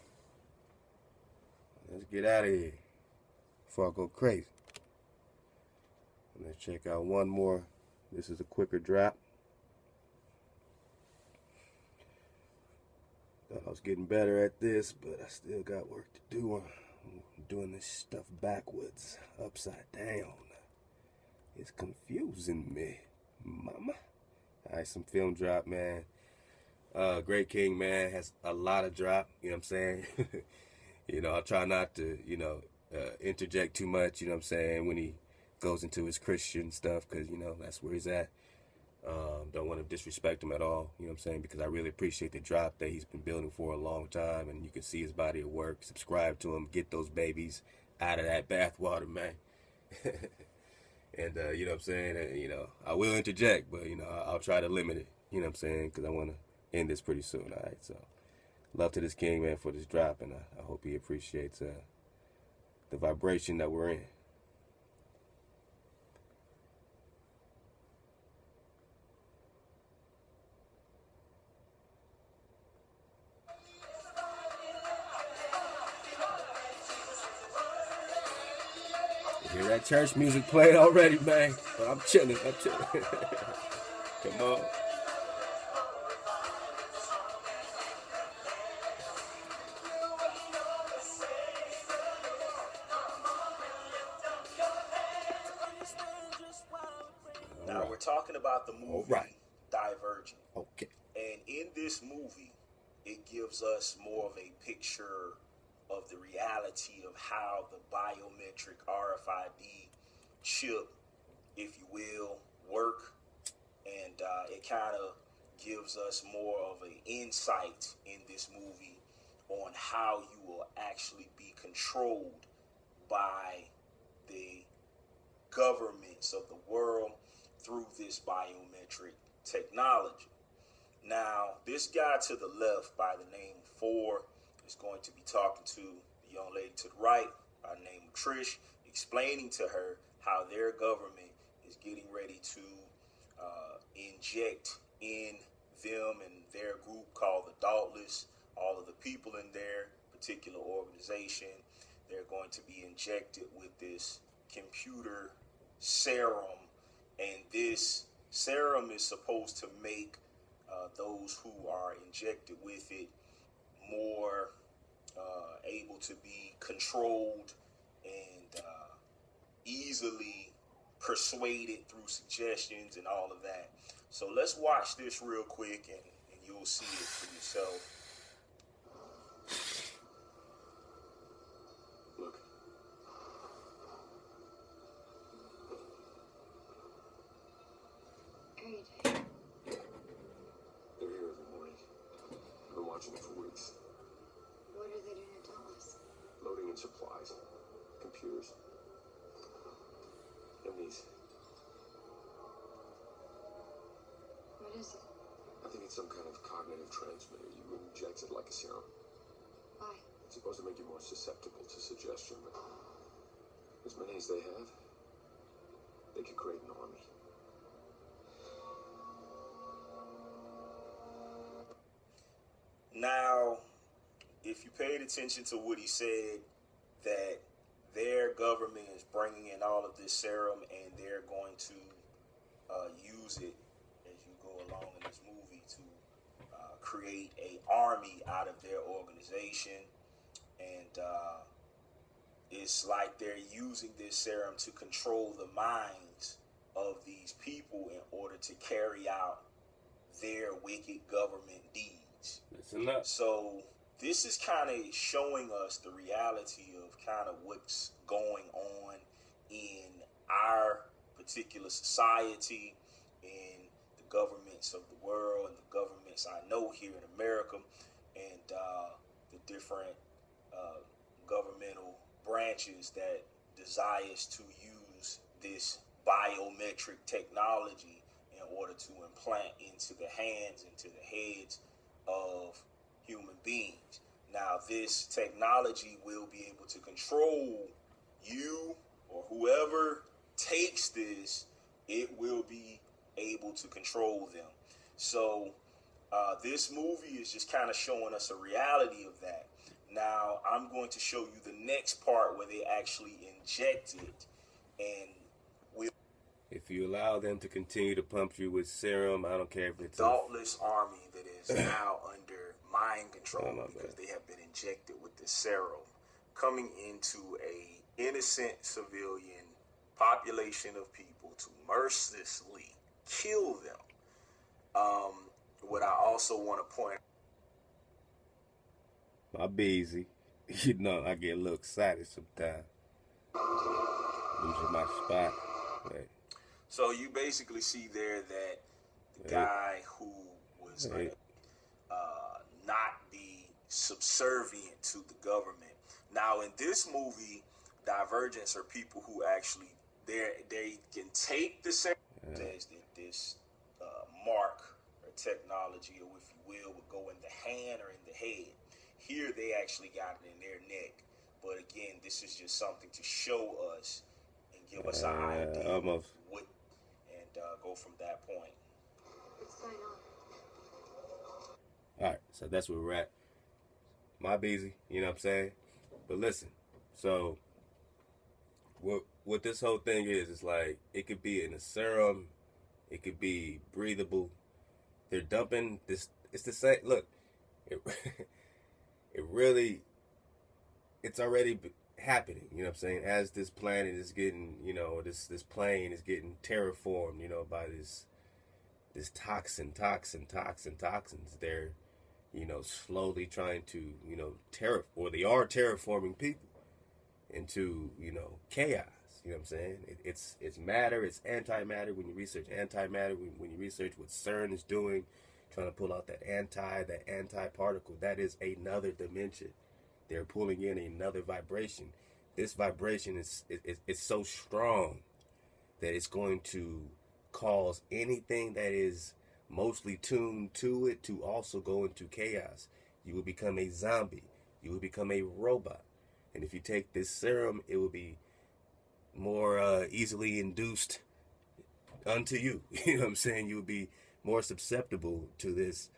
Let's get out of here before I go crazy. Let's check out one more. This is a quicker drop. Thought I was getting better at this, but I still got work to do. I'm doing this stuff backwards, upside down. It's confusing me, mama. Alright, some film drop, man. Great King, man, has a lot of drop, you know what I'm saying? You know, I try not to, interject too much, you know what I'm saying, when he goes into his Christian stuff, because, that's where he's at. Don't want to disrespect him at all, you know what I'm saying, because I really appreciate the drop that he's been building for a long time, and you can see his body of work. Subscribe to him, get those babies out of that bathwater, man. And, you know what I'm saying, and, I will interject, but, I'll try to limit it, you know what I'm saying, because I want to end this pretty soon, all right? So, love to this King, man, for this drop, and I hope he appreciates the vibration that we're in. You hear that church music playing already, man? But I'm chilling. Come on. Now we're talking about the movie Divergent. Okay. And in this movie, it gives us more of a picture of the reality of how the biometric RFID chip, if you will, work. And it kind of gives us more of an insight in this movie on how you will actually be controlled by the governments of the world through this biometric technology. Now, this guy to the left by the name of Ford is going to be talking to the young lady to the right by the name of Trish, explaining to her how their government is getting ready to inject in them and their group called the Dauntless, all of the people in their particular organization. They're going to be injected with this computer serum, and this serum is supposed to make those who are injected with it more able to be controlled and easily persuaded through suggestions and all of that. So let's watch this real quick, and you'll see it for yourself. Look. Every day. They're here every morning. I've been watching them for weeks. What are they doing to tell us? Loading in supplies, computers, and these. What is it? I think it's some kind of cognitive transmitter. You inject it like a serum. Why? It's supposed to make you more susceptible to suggestion, but as many as they have, they could create an army. Now, if you paid attention to what he said, that their government is bringing in all of this serum and they're going to use it as you go along in this movie to create an army out of their organization. And it's like they're using this serum to control the minds of these people in order to carry out their wicked government deeds. Listen up. So this is kind of showing us the reality of kind of what's going on in our particular society, in the governments of the world, and the governments I know here in America, and the different governmental branches that desires to use this biometric technology in order to implant into the hands, into the heads of human beings. Now, this technology will be able to control you or whoever takes this, it will be able to control them. So this movie is just kind of showing us a reality of that. Now I'm going to show you the next part where they actually inject it, and if you allow them to continue to pump you with serum, I don't care if it's dauntless army that is now under mind control because they have been injected with this serum, coming into a innocent civilian population of people to mercilessly kill them. What I also want to point out, my busy, you know, I get a little excited sometimes. Losing my spot. Right. So you basically see there that the guy who was not be subservient to the government. Now in this movie, Divergents are people who actually they can take the says that this mark or technology, or if you will, would go in the hand or in the head. Here they actually got it in their neck. But again, this is just something to show us and give us an idea almost. of what, and go from that point. What's going on? All right, so that's where we're at. My busy, you know what I'm saying? But listen, so what this whole thing is like, it could be in a serum, it could be breathable. They're dumping this. It's the same. Look, it really, it's already happening. You know what I'm saying? As this planet is getting, you know, this plane is getting terraformed, you know, by this toxins. They're, you know, slowly trying to, you know, they are terraforming people into, you know, chaos. You know what I'm saying? It's matter, it's antimatter. When you research antimatter, when you research what CERN is doing, trying to pull out that anti-particle, that is another dimension. They're pulling in another vibration. This vibration is so strong that it's going to cause anything that is mostly tuned to it to also go into chaos. You will become a zombie. You will become a robot. And if you take this serum, it will be more easily induced unto you. You know what I'm saying? You will be more susceptible to this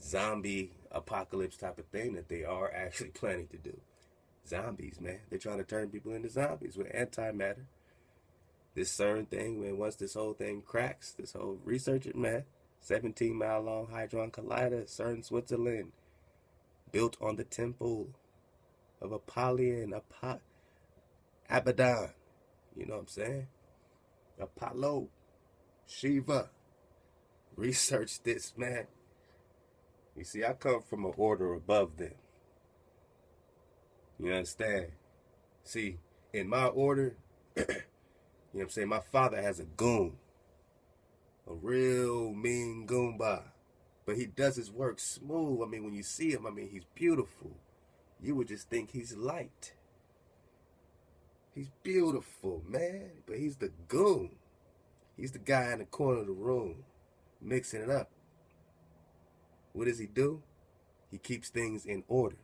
zombie apocalypse type of thing that they are actually planning to do. Zombies, man. They're trying to turn people into zombies with antimatter. This CERN thing, man, once this whole thing cracks, this whole research it, man. 17-mile long Hadron Collider, CERN, Switzerland. Built on the temple of Apollyon, Abaddon. You know what I'm saying? Apollo, Shiva. Research this, man. You see, I come from an order above them. You understand? See, in my order, you know what I'm saying, my father has a goon. A real mean goomba. But he does his work smooth. I mean, when you see him, I mean, he's beautiful. You would just think he's light. He's beautiful, man. But he's the goon. He's the guy in the corner of the room, mixing it up. What does he do? He keeps things in order.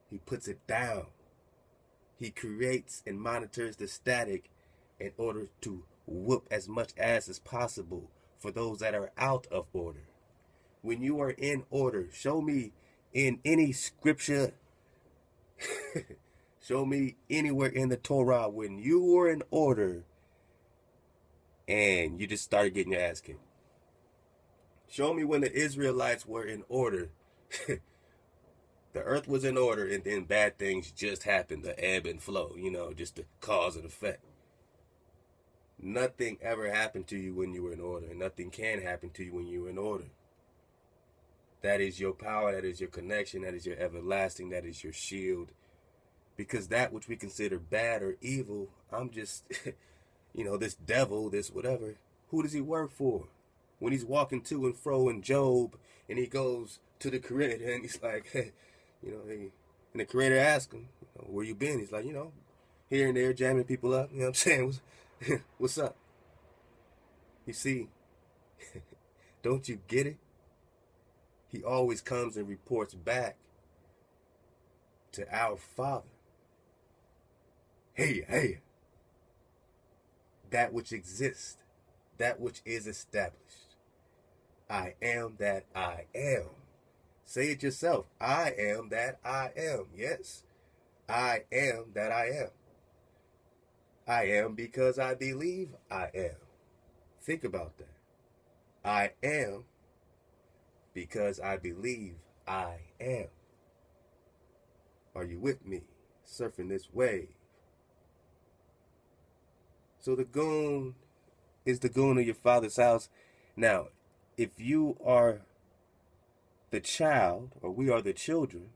He puts it down. He creates and monitors the static in order to whoop as much ass as possible for those that are out of order. When you are in order, show me in any scripture, show me anywhere in the Torah when you were in order and you just started getting your ass kicked. Show me when the Israelites were in order. The earth was in order and then bad things just happened, the ebb and flow, you know, just the cause and effect. Nothing ever happened to you when you were in order, and nothing can happen to you when you're in order. That is your power, that is your connection, that is your everlasting, that is your shield. Because that which we consider bad or evil, I'm just, you know, this devil, this whatever, who does he work for? When he's walking to and fro in Job, and he goes to the Creator, and he's like, hey, you know, and the Creator asks him, where you been? He's like, you know, here and there, jamming people up, you know what I'm saying? What's up? You see, don't you get it? He always comes and reports back to our Father. hey, that which exists, that which is established. I am that I am. Say it yourself. I am that I am. Yes, I am that I am. I am because I believe I am. Think about that. I am because I believe I am. Are you with me? Surfing this wave. So the goon is the goon of your father's house. Now, if you are the child, or we are the children,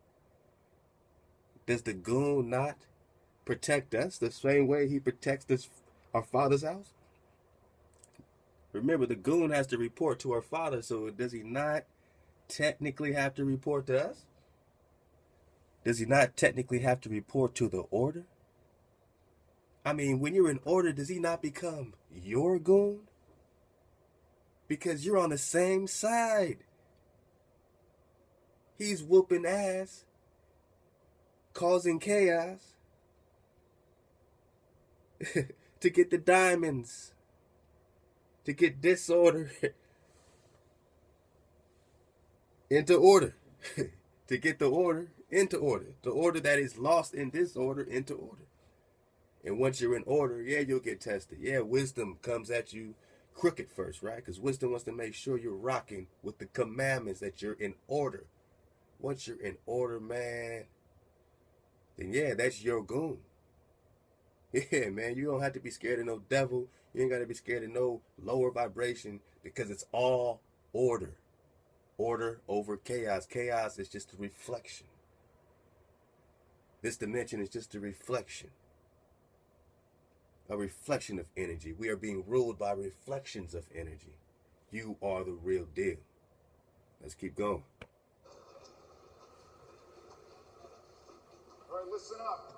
does the goon not protect us the same way he protects this, our father's house? Remember, the goon has to report to our father, so does he not technically have to report to us? Does he not technically have to report to the order? I mean, when you're in order, does he not become your goon? Because you're on the same side. He's whooping ass, causing chaos to get the diamonds, to get disorder into order, to get the order into order, the order that is lost in disorder into order. And once you're in order, yeah, you'll get tested. Yeah, wisdom comes at you crooked first, right? Because wisdom wants to make sure you're rocking with the commandments, that you're in order. Once you're in order, man, then yeah, that's your goon. Yeah, man, you don't have to be scared of no devil. You ain't got to be scared of no lower vibration, because it's all order. Order over chaos. Chaos is just a reflection. This dimension is just a reflection of energy. We are being ruled by reflections of energy. You are the real deal. Let's keep going. All right, listen up.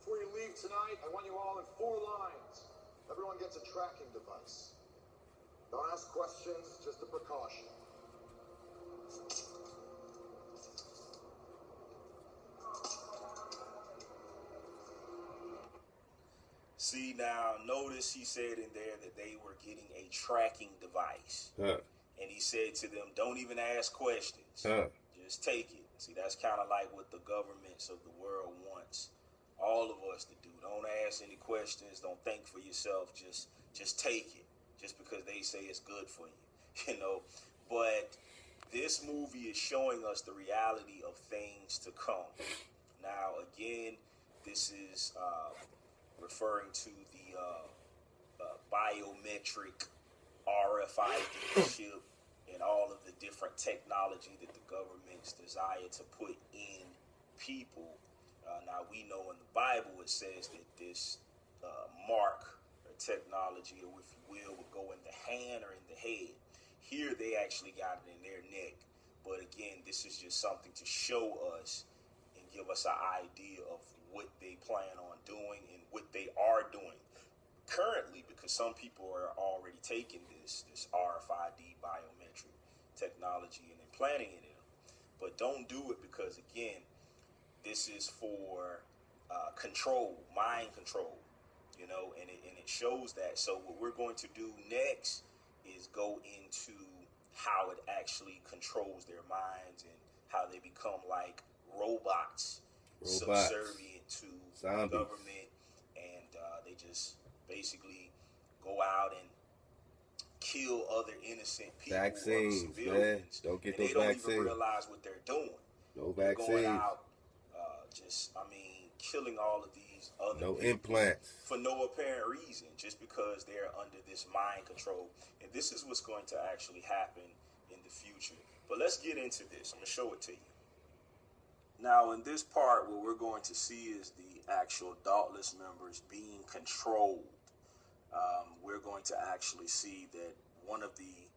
Before you leave tonight, I want you all in 4 lines. Everyone gets a tracking device. Don't ask questions, just a precaution. See, now, notice he said in there that they were getting a tracking device. Huh. And he said to them, don't even ask questions. Huh. Just take it. See, that's kind of like what the governments of the world wants all of us to do. Don't ask any questions. Don't think for yourself. Just take it. Just because they say it's good for you, you know. But this movie is showing us the reality of things to come. Now, again, this is referring to the biometric RFID chip and all of the different technology that the governments desire to put in people. Now, we know in the Bible it says that this mark or technology, or if you will, would go in the hand or in the head. Here, they actually got it in their neck. But again, this is just something to show us and give us an idea of what they plan on doing and what they are doing currently, because some people are already taking this RFID biometric technology and implanting it in them. But don't do it, because again, this is for control, mind control, you know, and it shows that. So what we're going to do next is go into how it actually controls their minds and how they become like robots. Subservient to the government, and they just basically go out and kill other innocent people. Vaccines, man. Don't get those vaccines. They don't even realize what they're doing. No vaccines. They're going out, killing all of these other people implants for no apparent reason, just because they're under this mind control. And this is what's going to actually happen in the future. But let's get into this. I'm going to show it to you. Now, in this part, what we're going to see is the actual Dauntless members being controlled. We're going to actually see that one of the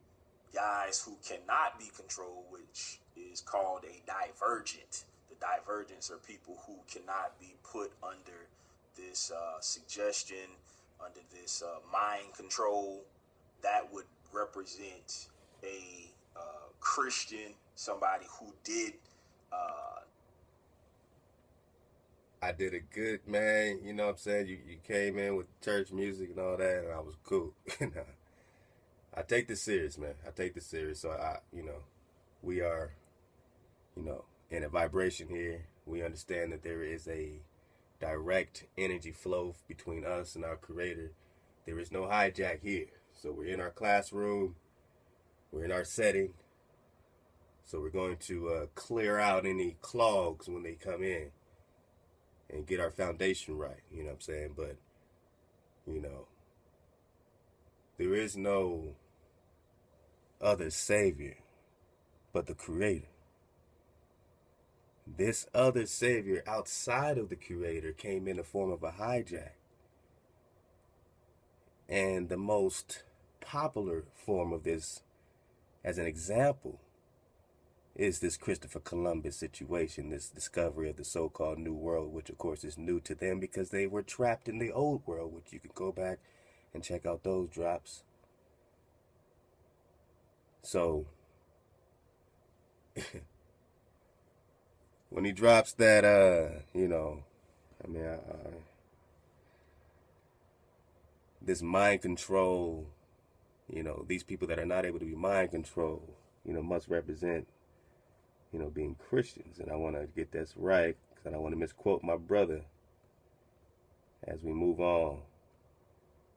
guys who cannot be controlled, which is called a Divergent. The Divergents are people who cannot be put under this suggestion, under this mind control. That would represent a Christian, somebody who did I did a good, man. You know what I'm saying? You came in with church music and all that, and I was cool. I take this serious, man. I take this serious. So we are, in a vibration here. We understand that there is a direct energy flow between us and our creator. There is no hijack here. So we're in our classroom. We're in our setting. So we're going to clear out any clogs when they come in and get our foundation right. You know what I'm saying? But, there is no other savior but the creator. This other savior outside of the creator came in the form of a hijack. And the most popular form of this, as an example, is this Christopher Columbus situation, this discovery of the so-called New World, which of course is new to them because they were trapped in the old world, which you can go back and check out those drops. So, when he drops that, this mind control, these people that are not able to be mind controlled, must represent, being Christians. And I want to get this right because I don't want to misquote my brother as we move on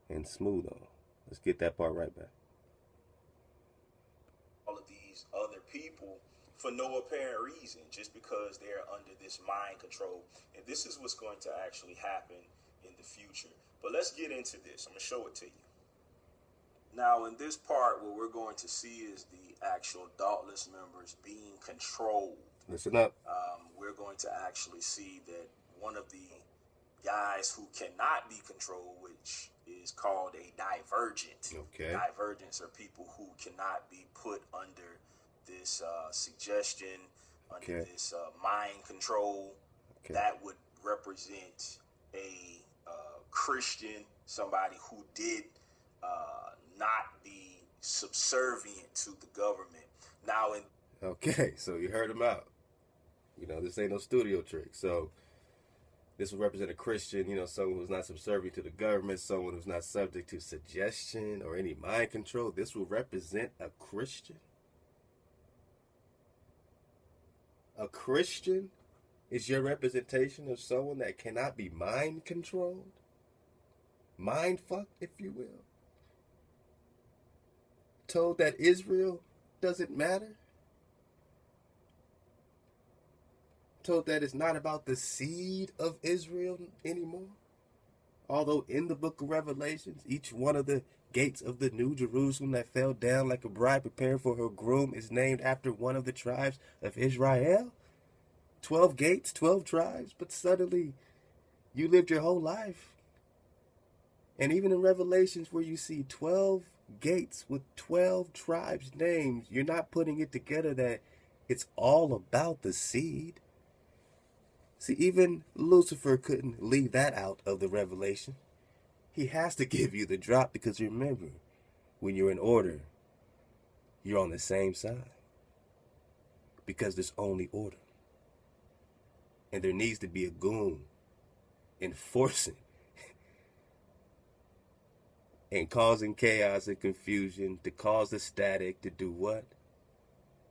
and smooth on. Let's get that part right back. All of these other people for no apparent reason, just because they're under this mind control. And this is what's going to actually happen in the future. But let's get into this. I'm going to show it to you. Now, in this part, what we're going to see is the actual Dauntless members being controlled. Listen up. We're going to actually see that one of the guys who cannot be controlled, which is called a divergent. Okay. Divergents are people who cannot be put under this suggestion, under this mind control. Okay. That would represent a Christian, somebody who did not be subservient to the government. Now, okay, so you heard him out. This ain't no studio trick. So this will represent a Christian, someone who's not subservient to the government, someone who's not subject to suggestion or any mind control. This will represent a Christian. A Christian is your representation of someone that cannot be mind controlled? Mind fucked, if you will? Told that Israel doesn't matter? Told that it's not about the seed of Israel anymore? Although in the book of Revelations, each one of the gates of the New Jerusalem that fell down like a bride preparing for her groom is named after one of the tribes of Israel. 12 gates, 12 tribes, but suddenly you lived your whole life. And even in Revelations where you see 12 gates with 12 tribes names, you're not putting it together that it's all about the seed. See, even Lucifer couldn't leave that out of the revelation. He has to give you the drop because remember, when you're in order, you're on the same side. Because there's only order. And there needs to be a goon enforcing and causing chaos and confusion to cause the static to do what?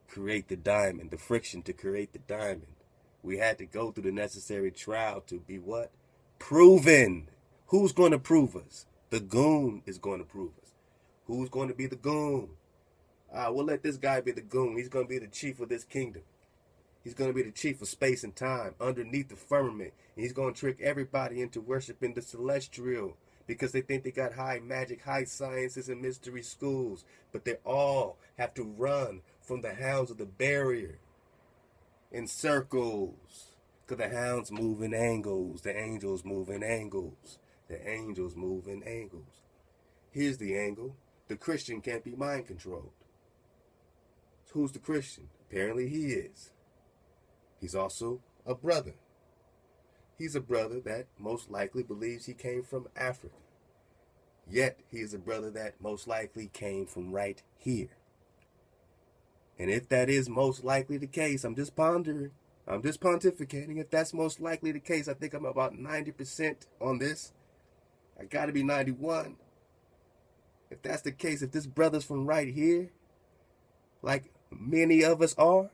Create the diamond, the friction to create the diamond. We had to go through the necessary trial to be what? Proven. Who's going to prove us? The goon is going to prove us. Who's going to be the goon? We'll let this guy be the goon. He's going to be the chief of this kingdom. He's going to be the chief of space and time underneath the firmament. And he's going to trick everybody into worshiping the celestial because they think they got high magic, high sciences, and mystery schools. But they all have to run from the hounds of the barrier in circles. Because the hounds move in angles. The angels move in angles. The angels move in angles. Here's the angle. The Christian can't be mind controlled. So who's the Christian? Apparently he is. He's also a brother. He's a brother that most likely believes he came from Africa. Yet he is a brother that most likely came from right here. And if that is most likely the case, I'm just pondering. I'm just pontificating. If that's most likely the case, I think I'm about 90% on this. I got to be 91. If that's the case, if this brother's from right here, like many of us are,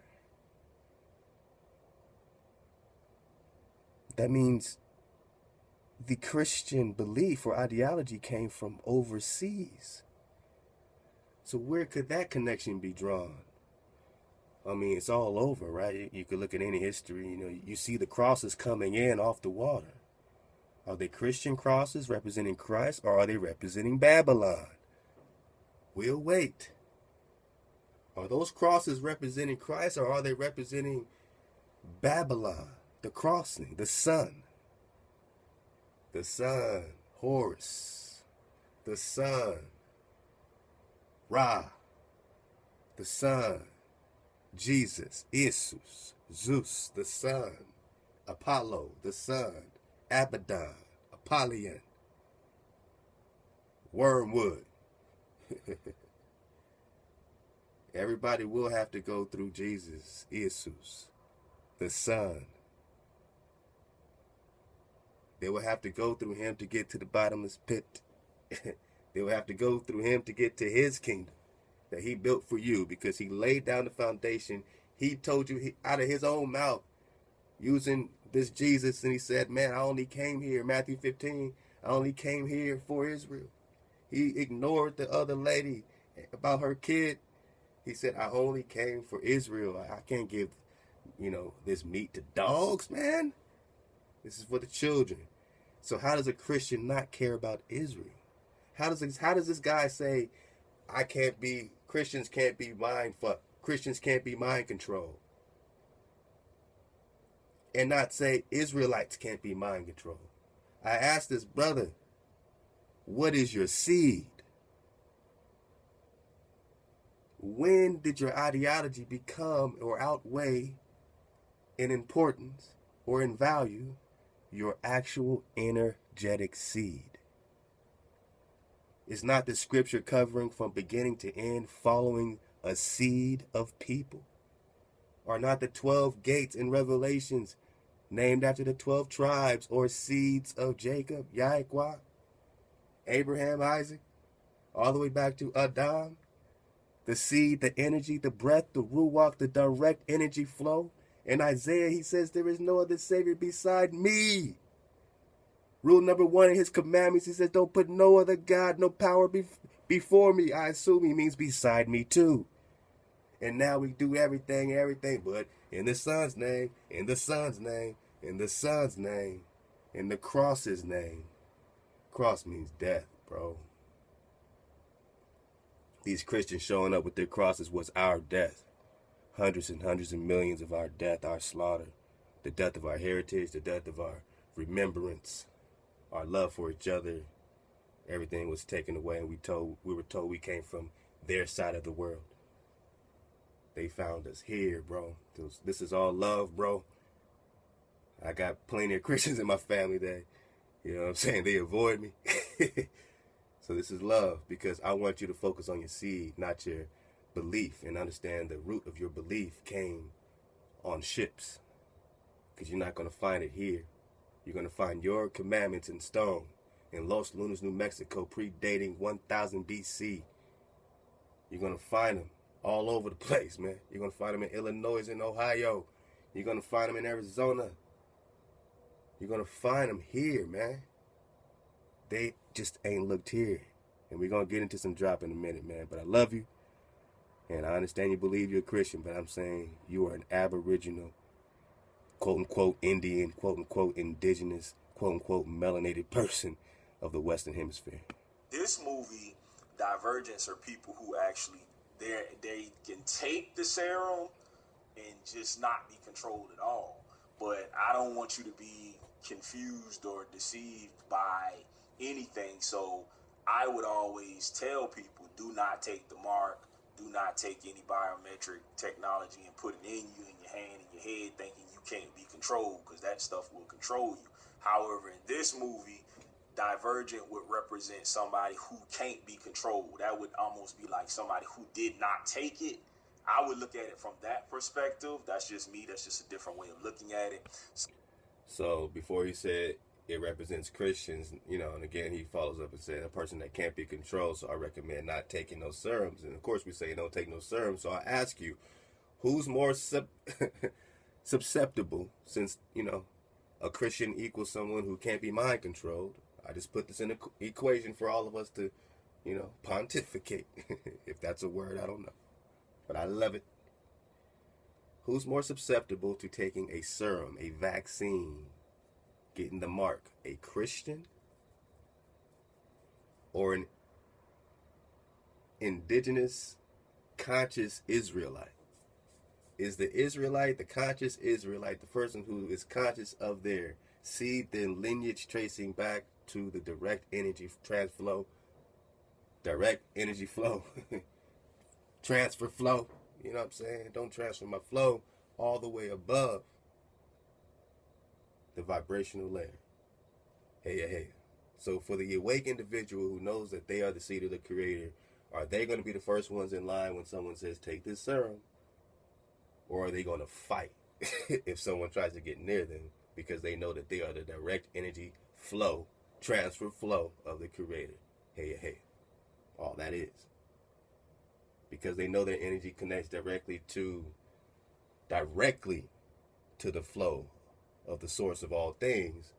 that means the Christian belief or ideology came from overseas. So where could that connection be drawn? I mean, it's all over, right? You could look at any history, you see the crosses coming in off the water. Are they Christian crosses representing Christ, or are they representing Babylon? We'll wait. Are those crosses representing Christ, or are they representing Babylon, the crossing, the sun? The sun, Horus. The sun, Ra. The sun, Jesus, Isus, Zeus, the sun, Apollo, the sun, Abaddon, Apollyon, Wormwood. Everybody will have to go through Jesus, Isus, the sun. They will have to go through him to get to the bottomless pit. They will have to go through him to get to his kingdom that he built for you, because he laid down the foundation. He told you out of his own mouth, using this Jesus, and he said, man, I only came here, Matthew 15, I only came here for Israel. He ignored the other lady about her kid. He said, I only came for Israel. I can't give, this meat to dogs, man. This is for the children. So how does a Christian not care about Israel? How does this guy say, Christians can't be mind fucked. Christians can't be mind controlled. And not say Israelites can't be mind controlled. I asked this brother, what is your seed? When did your ideology become or outweigh in importance or in value your actual energetic seed? Is not the scripture covering from beginning to end following a seed of people? Are not the 12 gates in Revelations named after the 12 tribes or seeds of Jacob, Yahweh, Abraham, Isaac, all the way back to Adam? The seed, the energy, the breath, the ruach, the direct energy flow. In Isaiah, he says, there is no other Savior beside me. Rule number 1 in his commandments, he says, don't put no other God, no power before me. I assume he means beside me too. And now we do everything, but in the Son's name, in the Son's name, in the Son's name, in the cross's name. Cross means death, bro. These Christians showing up with their crosses was our death. Hundreds and hundreds of millions of our death, our slaughter, the death of our heritage, the death of our remembrance, our love for each other. Everything was taken away, and we were told we came from their side of the world. They found us here, bro. This is all love, bro. I got plenty of Christians in my family that, they avoid me. So this is love, because I want you to focus on your seed, not your belief, and understand the root of your belief came on ships, because you're not going to find it here. You're going to find your commandments in stone in Los Lunas, New Mexico, predating 1000 BC. You're going to find them all over the place, man. You're going to find them in Illinois and Ohio. You're going to find them in Arizona. You're going to find them here, man. They just ain't looked here. And we're going to get into some drop in a minute, man. But I love you. And I understand you believe you're a Christian, but I'm saying you are an aboriginal, quote-unquote Indian, quote-unquote indigenous, quote-unquote melanated person of the Western Hemisphere. This movie, Divergence, are people who actually, they can take the serum and just not be controlled at all. But I don't want you to be confused or deceived by anything. So I would always tell people, do not take the mark. Do not take any biometric technology and put it in you, in your hand, in your head, thinking you can't be controlled, because that stuff will control you. However, in this movie, Divergent would represent somebody who can't be controlled. That would almost be like somebody who did not take it. I would look at it from that perspective. That's just me. That's just a different way of looking at it. So before he said it represents Christians, you know, and again he follows up and said a person that can't be controlled. So I recommend not taking those serums. And of course we say don't take no serums. So I ask you, who's more susceptible, since, you know, a Christian equals someone who can't be mind controlled? I just put this in an equation for all of us to, you know, pontificate. If that's a word, I don't know. But I love it. Who's more susceptible to taking a serum, a vaccine, getting the mark? A Christian or an indigenous conscious Israelite? Is the Israelite, the conscious Israelite, the person who is conscious of their seed, their lineage tracing back to the direct energy flow, transfer flow, you know what I'm saying? Don't transfer my flow all the way above the vibrational layer. Hey. So for the awake individual who knows that they are the seed of the Creator, are they going to be the first ones in line when someone says, take this serum? Or are they going to fight if someone tries to get near them because they know that they are the direct energy flow, transfer flow of the Creator? Hey. All that is. Because they know their energy connects directly to the flow of the source of all things,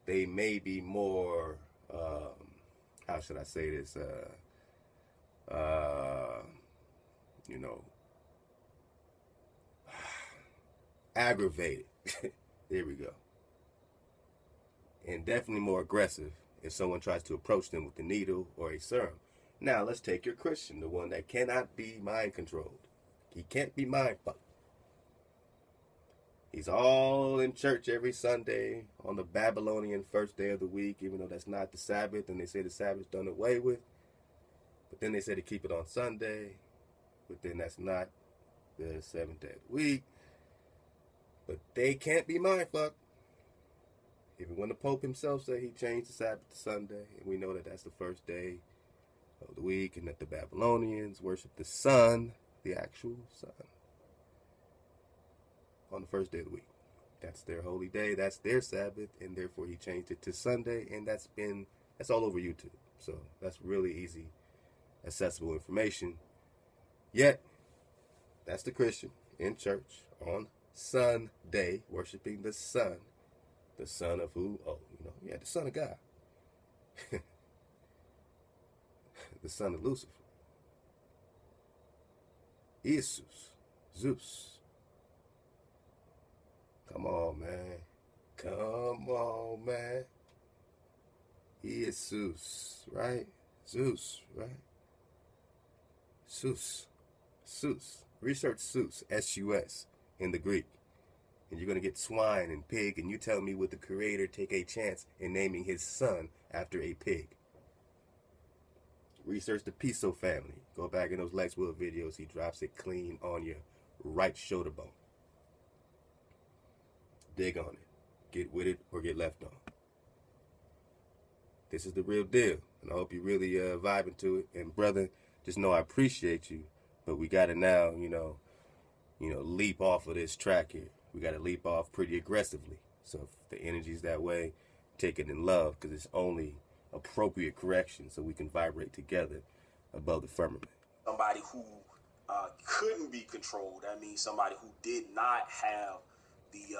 they may be more, how should I say this, you know, aggravated. There we go. And definitely more aggressive if someone tries to approach them with a needle or a serum. Now, let's take your Christian, the one that cannot be mind controlled. He can't be mind fucked. He's all in church every Sunday on the Babylonian first day of the week, even though that's not the Sabbath, and they say the Sabbath's done away with. But then they say to keep it on Sunday, but then that's not the seventh day of the week. But they can't be mind fucked. Even when the Pope himself said he changed the Sabbath to Sunday, and we know that that's the first day of the week, and that the Babylonians worship the sun, the actual sun, on the first day of the week. That's their holy day. That's their Sabbath, and therefore he changed it to Sunday, and that's all over YouTube. So that's really easy, accessible information. Yet, that's the Christian in church on Sunday, worshiping the sun. The son of who? Oh, the son of God. The son of Lucifer. Jesus. Zeus. Come on, man. He is Zeus, right? Zeus, right? Zeus. Research Zeus, S-U-S, in the Greek. And you're going to get swine and pig, and you tell me would the Creator take a chance in naming his son after a pig? Research the Piso family. Go back in those Lex Will videos. He drops it clean on your right shoulder bone. Dig on it. Get with it or get left on. This is the real deal. And I hope you're really vibing to it. And brother, just know I appreciate you. But we got to now, leap off of this track here. We got to leap off pretty aggressively. So if the energy's that way, take it in love, because it's only appropriate correction so we can vibrate together above the firmament. Somebody who couldn't be controlled. That means somebody who did not have the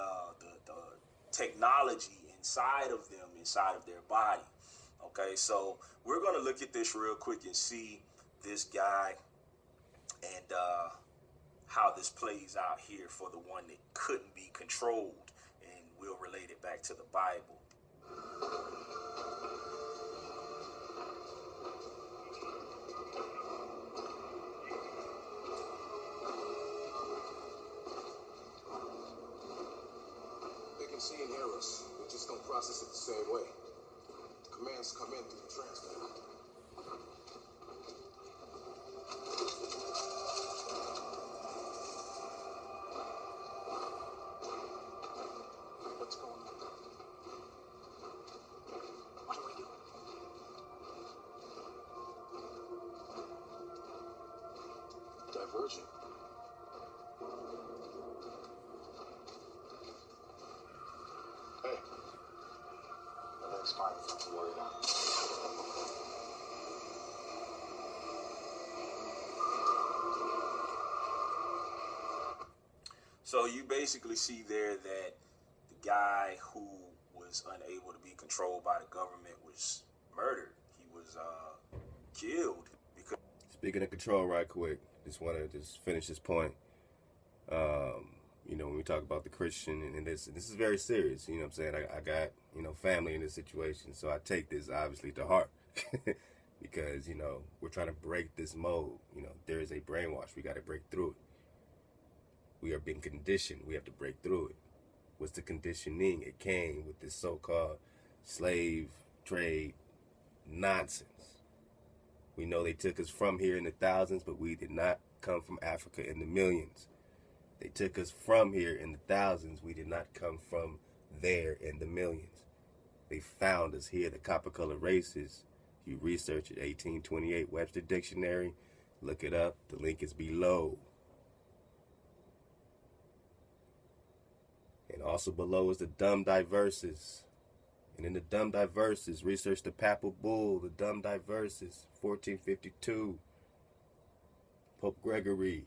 technology inside of them, inside of their body. Okay, so we're going to look at this real quick and see this guy and how this plays out here for the one that couldn't be controlled, and we'll relate it back to the Bible. They can see and hear us. They just don't process it the same way. The commands come in through the transmitter. What's going on? What do we do? Divergent. So you basically see there that the guy who was unable to be controlled by the government was murdered. He was killed because. Speaking of control, right quick, just want to just finish this point. You know, when we talk about the Christian, and this is very serious. You know what I'm saying? I got, you know, family in this situation, so I take this obviously to heart. Because, you know, we're trying to break this mold. You know, there is a brainwash. We got to break through it. We are being conditioned. We have to break through it. What's the conditioning? It came with this so-called slave trade nonsense. We know they took us from here in the thousands, but we did not come from Africa in the millions. They took us from here in the thousands. We did not come from there in the millions. They found us here, the copper-colored races. You research it, 1828 Webster Dictionary. Look it up. The link is below. And also below is the dumb diverses. And in the dumb diverses, research the papal bull, the dumb diverses, 1452. Pope Gregory.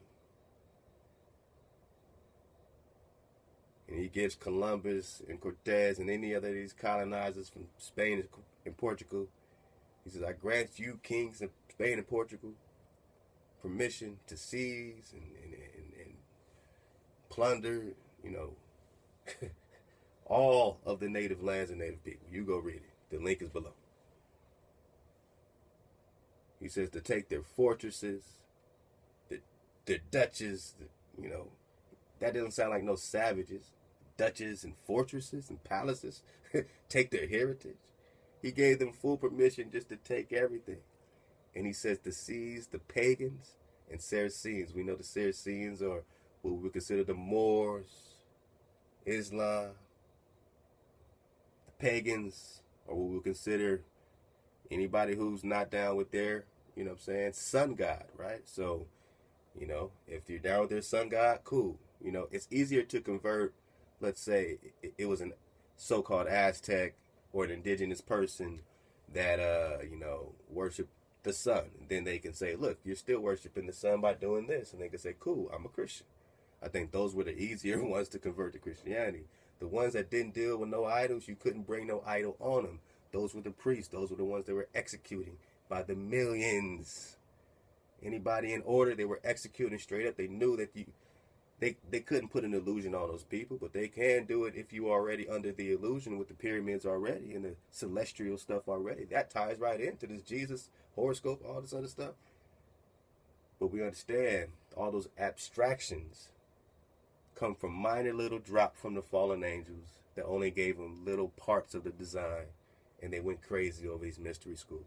And he gives Columbus and Cortez and any other of these colonizers from Spain and Portugal. He says, I grant you, kings of Spain and Portugal, permission to seize and plunder, you know, all of the native lands and native people. You go read it. The link is below. He says to take their fortresses, their duchies, you know, that doesn't sound like no savages. Duchies and fortresses and palaces, take their heritage. He gave them full permission just to take everything. And he says to seize the pagans and Saracens. We know the Saracens are what we would consider the Moors, Islam. The pagans are what we would consider anybody who's not down with their, you know what I'm saying, sun god, right? So, you know, if you're down with their sun god, cool. You know, it's easier to convert, let's say, it was an so-called Aztec or an indigenous person that, you know, worship the sun. And then they can say, look, you're still worshiping the sun by doing this. And they can say, cool, I'm a Christian. I think those were the easier ones to convert to Christianity. The ones that didn't deal with no idols, you couldn't bring no idol on them. Those were the priests. Those were the ones that were executing by the millions. Anybody in order, they were executing straight up. They knew that they couldn't put an illusion on those people, but they can do it if you are already under the illusion with the pyramids already and the celestial stuff already. That ties right into this Jesus horoscope, all this other stuff. But we understand all those abstractions come from minor little drop from the fallen angels that only gave them little parts of the design, and they went crazy over these mystery schools.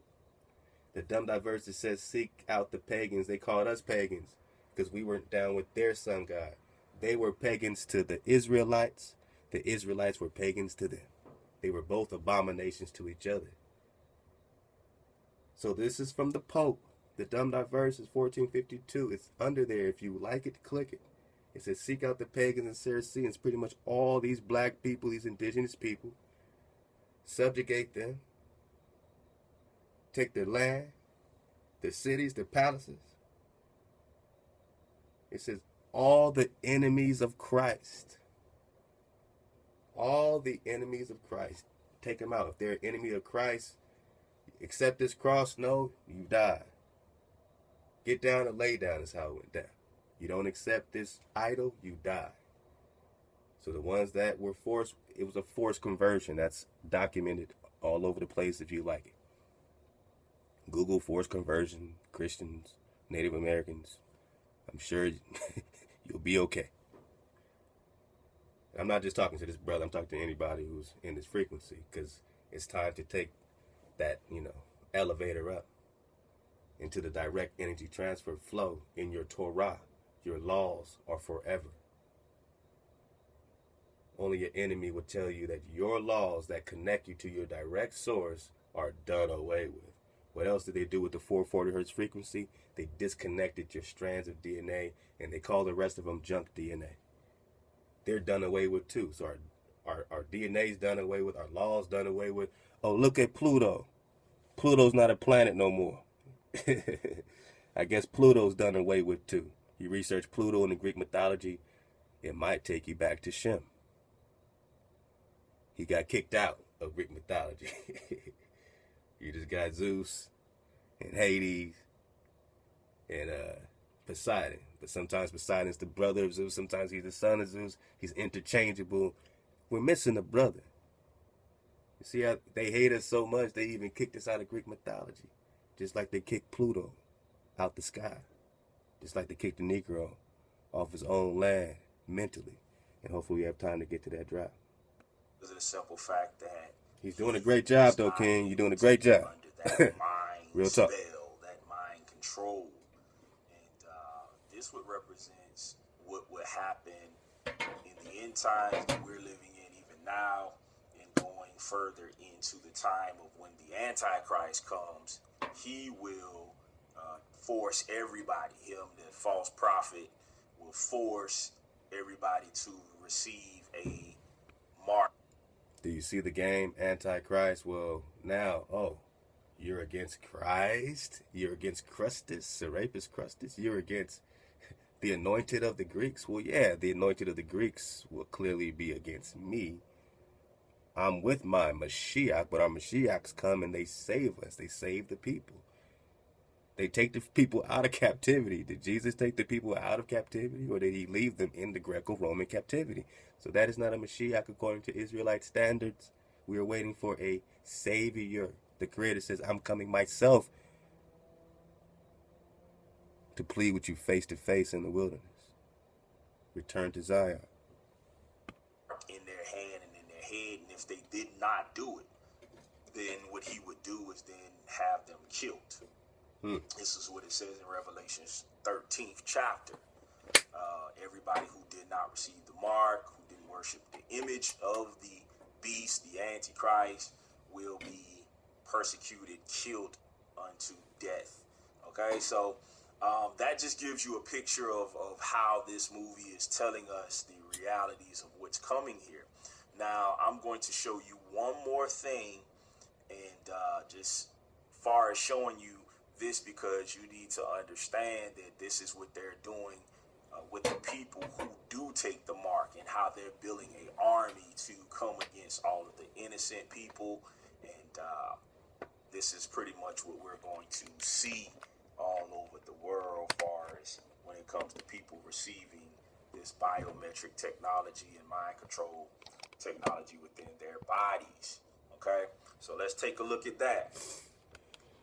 The dumb diverse says, seek out the pagans. They called us pagans because we weren't down with their sun god. They were pagans to the Israelites. The Israelites were pagans to them. They were both abominations to each other. So this is from the Pope. The dumb diverse is 1452. It's under there. If you like it, click it. It says, seek out the pagans and Saracens, pretty much all these black people, these indigenous people. Subjugate them. Take their land, their cities, their palaces. It says, all the enemies of Christ. All the enemies of Christ. Take them out. If they're an enemy of Christ, accept this cross. No, you die. Get down and lay down is how it went down. You don't accept this idol, you die. So the ones that were forced, it was a forced conversion. That's documented all over the place if you like it. Google forced conversion, Christians, Native Americans. I'm sure you'll be okay. I'm not just talking to this brother. I'm talking to anybody who's in this frequency, because it's time to take that, you know, elevator up into the direct energy transfer flow in your Torah. Your laws are forever. Only your enemy will tell you that your laws that connect you to your direct source are done away with. What else did they do with the 440 hertz frequency? They disconnected your strands of DNA, and they call the rest of them junk DNA. They're done away with too. So our DNA's done away with, our laws done away with. Oh, look at Pluto. Pluto's not a planet no more. I guess Pluto's done away with too. You research Pluto in the Greek mythology, it might take you back to Shem. He got kicked out of Greek mythology. You just got Zeus and Hades and Poseidon. But sometimes Poseidon's the brother of Zeus. Sometimes he's the son of Zeus. He's interchangeable. We're missing a brother. You see how they hate us so much, they even kicked us out of Greek mythology. Just like they kicked Pluto out the sky. Just like they kicked the Negro off his own land mentally. And hopefully we have time to get to that drop. Because of the simple fact that he's doing a great job, though, King. You're doing a great job. Under that mind Real talk. spell, that mind control. And this what represents what would happen in the end times that we're living in even now, and going further into the time of when the Antichrist comes. He will force everybody, him, the false prophet, will force everybody to receive a mark. Do you see the game, Antichrist? Well, now, you're against Christ? You're against Crustus, Serapis Crustus? You're against the anointed of the Greeks? Well, yeah, the anointed of the Greeks will clearly be against me. I'm with my Mashiach, but our Mashiachs come and they save us. They save the people. They take the people out of captivity. Did Jesus take the people out of captivity, or did he leave them in the Greco-Roman captivity? So that is not a Mashiach according to Israelite standards. We are waiting for a Savior. The Creator says, I'm coming myself to plead with you face to face in the wilderness. Return to Zion. In their hand and in their head, and if they did not do it, then what he would do is then have them killed. This is what it says in Revelation's 13th chapter. Everybody who did not receive the mark, who didn't worship the image of the beast, the Antichrist, will be persecuted, killed unto death. Okay, so that just gives you a picture of how this movie is telling us the realities of what's coming here. Now, I'm going to show you one more thing, and just far as showing you this, because you need to understand that this is what they're doing with the people who do take the mark, and how they're building an army to come against all of the innocent people. And this is pretty much what we're going to see all over the world, far as when it comes to people receiving this biometric technology and mind control technology within their bodies. Okay, so let's take a look at that.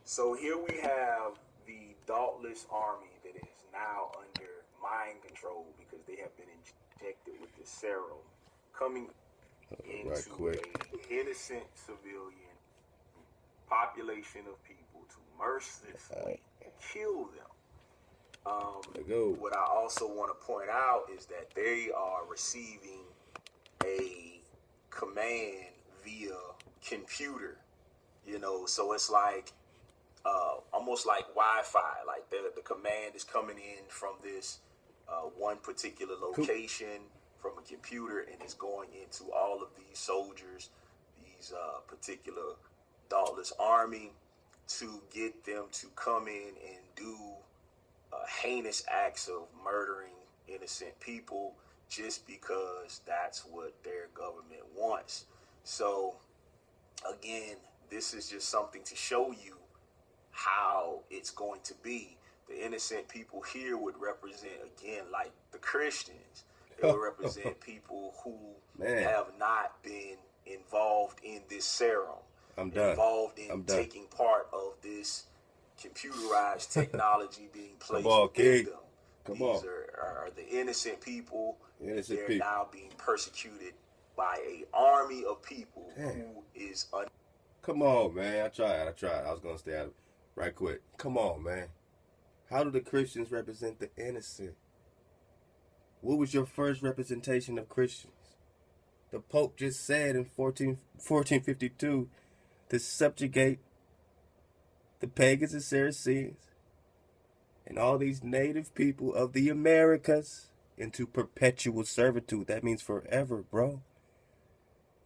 So here we have the dauntless army that is now under mind control because they have been injected with this serum, coming into an innocent civilian population of people to mercilessly kill them. What I also want to point out is that they are receiving a command via computer, so it's like almost like Wi-Fi. Like the command is coming in from this one particular location from a computer, and it's going into all of these soldiers, these particular dauntless army, to get them to come in and do heinous acts of murdering innocent people just because that's what their government wants. So again, this is just something to show you how it's going to be. The innocent people here would represent, again, like the Christians. They would represent people who have not been involved in this serum. Involved in taking part of this computerized technology being placed within them. These are the innocent people. They're now being persecuted by an army of people who is... Come on, man. I tried. I was going to stay out of it right quick. Come on, man. How do the Christians represent the innocent? What was your first representation of Christians? The Pope just said in 1452 to subjugate the pagans and Saracens and all these native people of the Americas into perpetual servitude. That means forever, bro.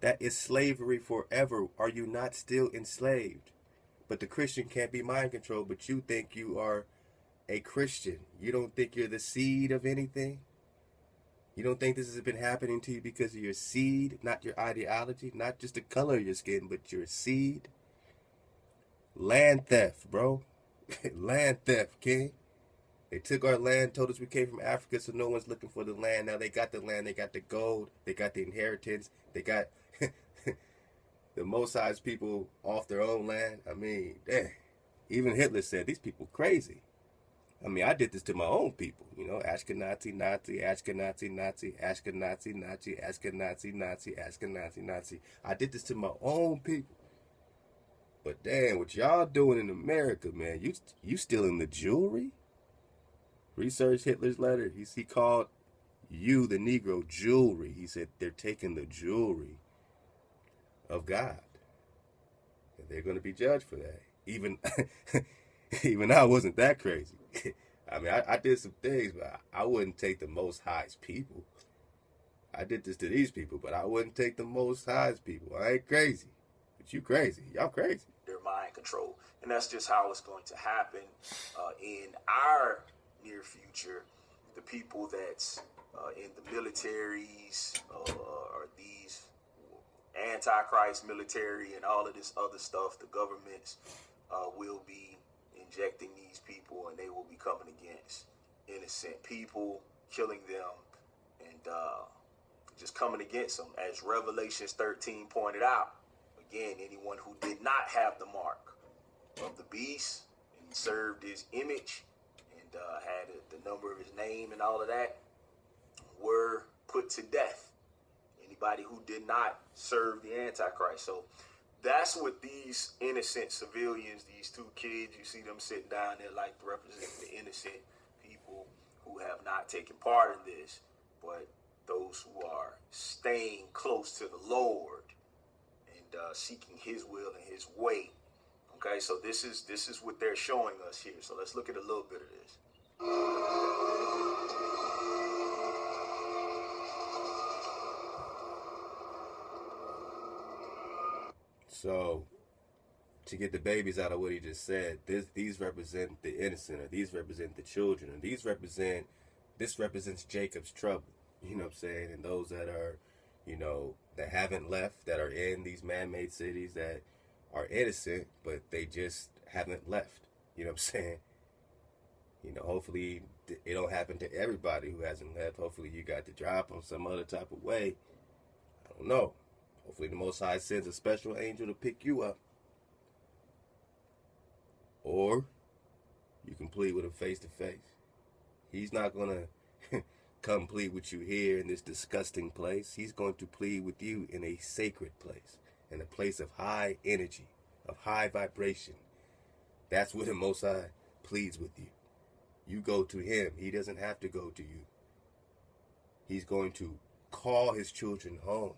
That is slavery forever. Are you not still enslaved? But the Christian can't be mind controlled, but you think you are a Christian. You don't think you're the seed of anything? You don't think this has been happening to you because of your seed, not your ideology, not just the color of your skin, but your seed? Land theft, bro. Land theft, king. They took our land, told us we came from Africa, so no one's looking for the land. Now they got the land, they got the gold, they got the inheritance, they got the Most High's people off their own land. I mean, dang. Even Hitler said, these people crazy. I mean, I did this to my own people, you know, Ashkenazi, Nazi, Ashkenazi, Nazi, Ashkenazi, Nazi, Ashkenazi, Nazi, Ashkenazi, Nazi. I did this to my own people. But damn, what y'all doing in America, man, you stealing the jewelry? Research Hitler's letter. He called you, the Negro, jewelry. He said they're taking the jewelry of God. And they're going to be judged for that. Even I wasn't that crazy. I mean, I did some things, but I wouldn't take the Most High's people. I did this to these people, but I wouldn't take the Most High's people. I ain't crazy. But you crazy. Y'all crazy. Their mind control. And that's just how it's going to happen in our near future. The people that's in the militaries or these antichrist military and all of this other stuff, the governments will be injecting these people, and they will be coming against innocent people, killing them, and just coming against them. As Revelations 13 pointed out, again, anyone who did not have the mark of the beast and served his image and had the number of his name and all of that were put to death. Anybody who did not serve the Antichrist. So that's what these innocent civilians, these two kids, you see them sitting down there like representing the innocent people who have not taken part in this, but those who are staying close to the Lord and seeking his will and his way. Okay, so this is what they're showing us here. So let's look at a little bit of this. So, to get the babies out of what he just said, these represent the innocent, or these represent the children, and this represents Jacob's trouble. You know what I'm saying? And those that are, you know, that haven't left, that are in these man-made cities, that are innocent, but they just haven't left. You know what I'm saying? You know, hopefully it don't happen to everybody who hasn't left. Hopefully you got the drop on some other type of way. I don't know. Hopefully the Most High sends a special angel to pick you up. Or you can plead with him face to face. He's not going to come plead with you here in this disgusting place. He's going to plead with you in a sacred place, in a place of high energy, of high vibration. That's where the Most High pleads with you. You go to him. He doesn't have to go to you. He's going to call his children home.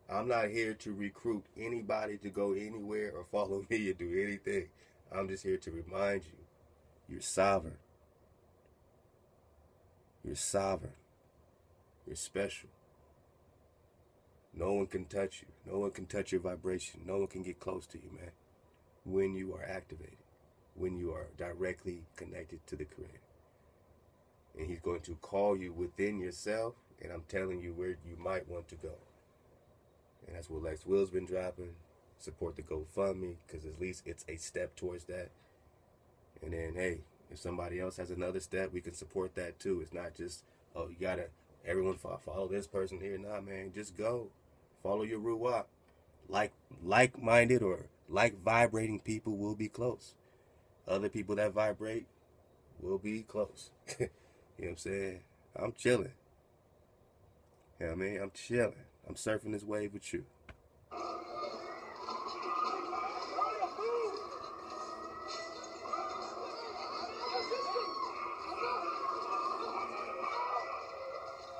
I'm not here to recruit anybody to go anywhere or follow me or do anything. I'm just here to remind you, you're sovereign. You're sovereign. You're special. No one can touch you. No one can touch your vibration. No one can get close to you, man. When you are activated. When you are directly connected to the Creator. And he's going to call you within yourself, and I'm telling you where you might want to go. And that's what Lex Will's been dropping. Support the GoFundMe, because at least it's a step towards that. And then, hey, if somebody else has another step, we can support that too. It's not just, oh, you gotta, everyone follow this person here. Nah, man, just go. Follow your Ruach. Like-minded or like-vibrating people will be close. Other people that vibrate will be close. You know what I'm saying? I'm chilling. You know what I mean? I'm chilling. I'm surfing this wave with you.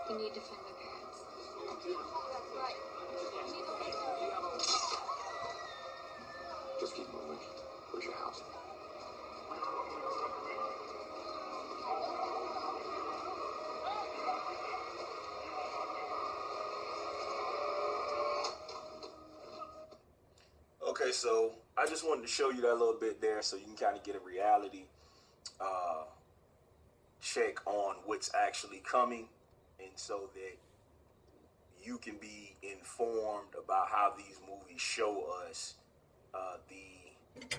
You need to find my parents. Just keep moving. Where's your house? Okay, so I just wanted to show you that a little bit there so you can kind of get a reality check on what's actually coming. and so that you can be informed about how these movies show us the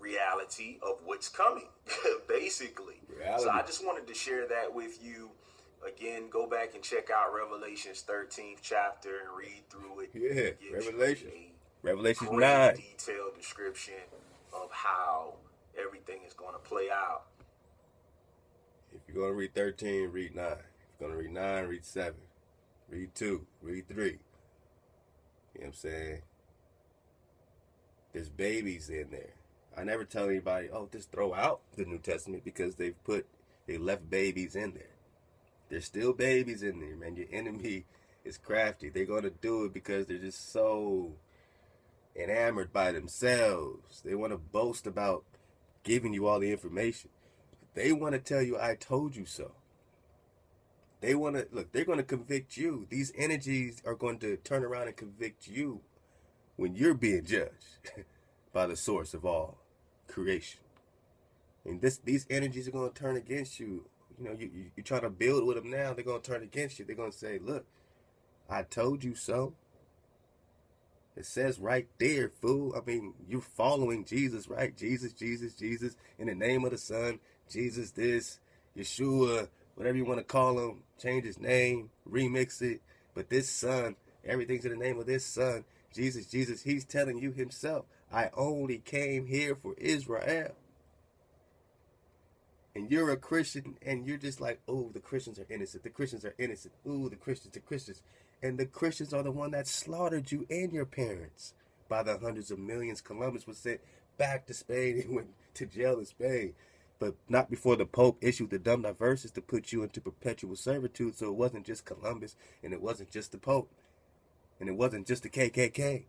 reality of what's coming, basically. Reality. So I just wanted to share that with you. Again, go back and check out Revelation's 13th chapter and read through it. Yeah, Revelation. Revelation great 9. Detailed description of how everything is going to play out. If you're going to read 13, read 9. If you're going to read 9, read 7. Read 2, read 3. You know what I'm saying? There's babies in there. I never tell anybody, oh, just throw out the New Testament, because they left babies in there. There's still babies in there, man. Your enemy is crafty. They're going to do it because they're just so enamored by themselves. They want to boast about giving you all the information. They want to tell you, I told you so. They want to, look, they're going to convict you. These energies are going to turn around and convict you when you're being judged by the source of all creation. And these energies are going to turn against you. You know, you're trying to build with them now. They're going to turn against you. They're going to say, look, I told you so. It says right there, fool. I mean, you're following Jesus, right? Jesus, Jesus, Jesus, in the name of the Son. Jesus this, Yeshua, whatever you want to call him. Change his name, remix it. But this Son, everything's in the name of this Son. Jesus, Jesus, he's telling you himself, I only came here for Israel. And you're a Christian, and you're just like, oh, the Christians are innocent. The Christians are innocent. Ooh, the Christians. And the Christians are the one that slaughtered you and your parents by the hundreds of millions. Columbus was sent back to Spain and went to jail in Spain. But not before the Pope issued the dumb diverses to put you into perpetual servitude. So it wasn't just Columbus, and it wasn't just the Pope, and it wasn't just the KKK,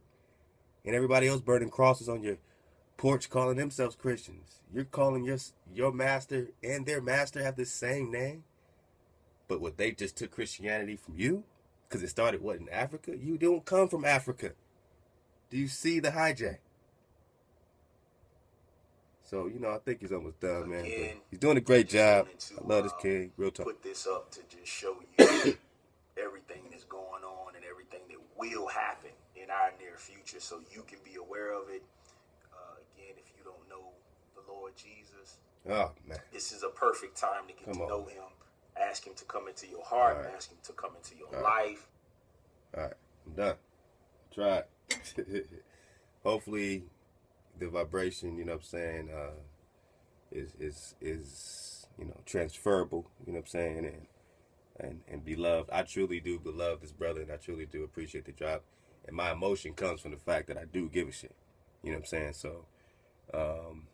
and everybody else burning crosses on your porch calling themselves Christians. You're calling your master and their master have the same name, but what, they just took Christianity from you because it started what, in Africa? You don't come from Africa. Do you see the hijack? So, you know, I think he's almost done, man. But he's doing a great job. I love this kid. Real talk. Put this up to just show you everything that's going on and everything that will happen in our near future, so you can be aware of it. Again, if you don't know the Lord Jesus, oh man, this is a perfect time to get to know him. Ask him to come into your heart. Right. Ask him to come into your life. All right, I'm done. Try it. Hopefully, the vibration, you know what I'm saying, is you know, transferable. You know what I'm saying, and beloved. I truly do beloved this brother, and I truly do appreciate the drop. And my emotion comes from the fact that I do give a shit. You know what I'm saying? So,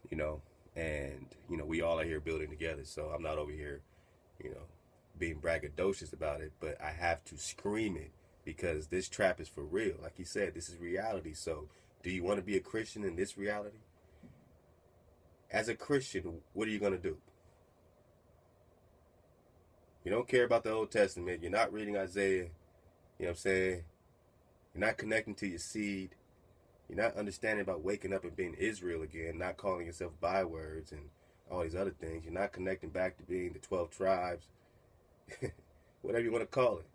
you know, and, you know, we all are here building together. So I'm not over here, you know, being braggadocious about it, but I have to scream it because this trap is for real. Like he said, this is reality. So do you want to be a Christian in this reality? As a Christian, what are you going to do? You don't care about the Old Testament. You're not reading Isaiah. You know what I'm saying? You're not connecting to your seed. You're not understanding about waking up and being Israel again, not calling yourself bywords and all these other things. You're not connecting back to being the 12 tribes, whatever you want to call it.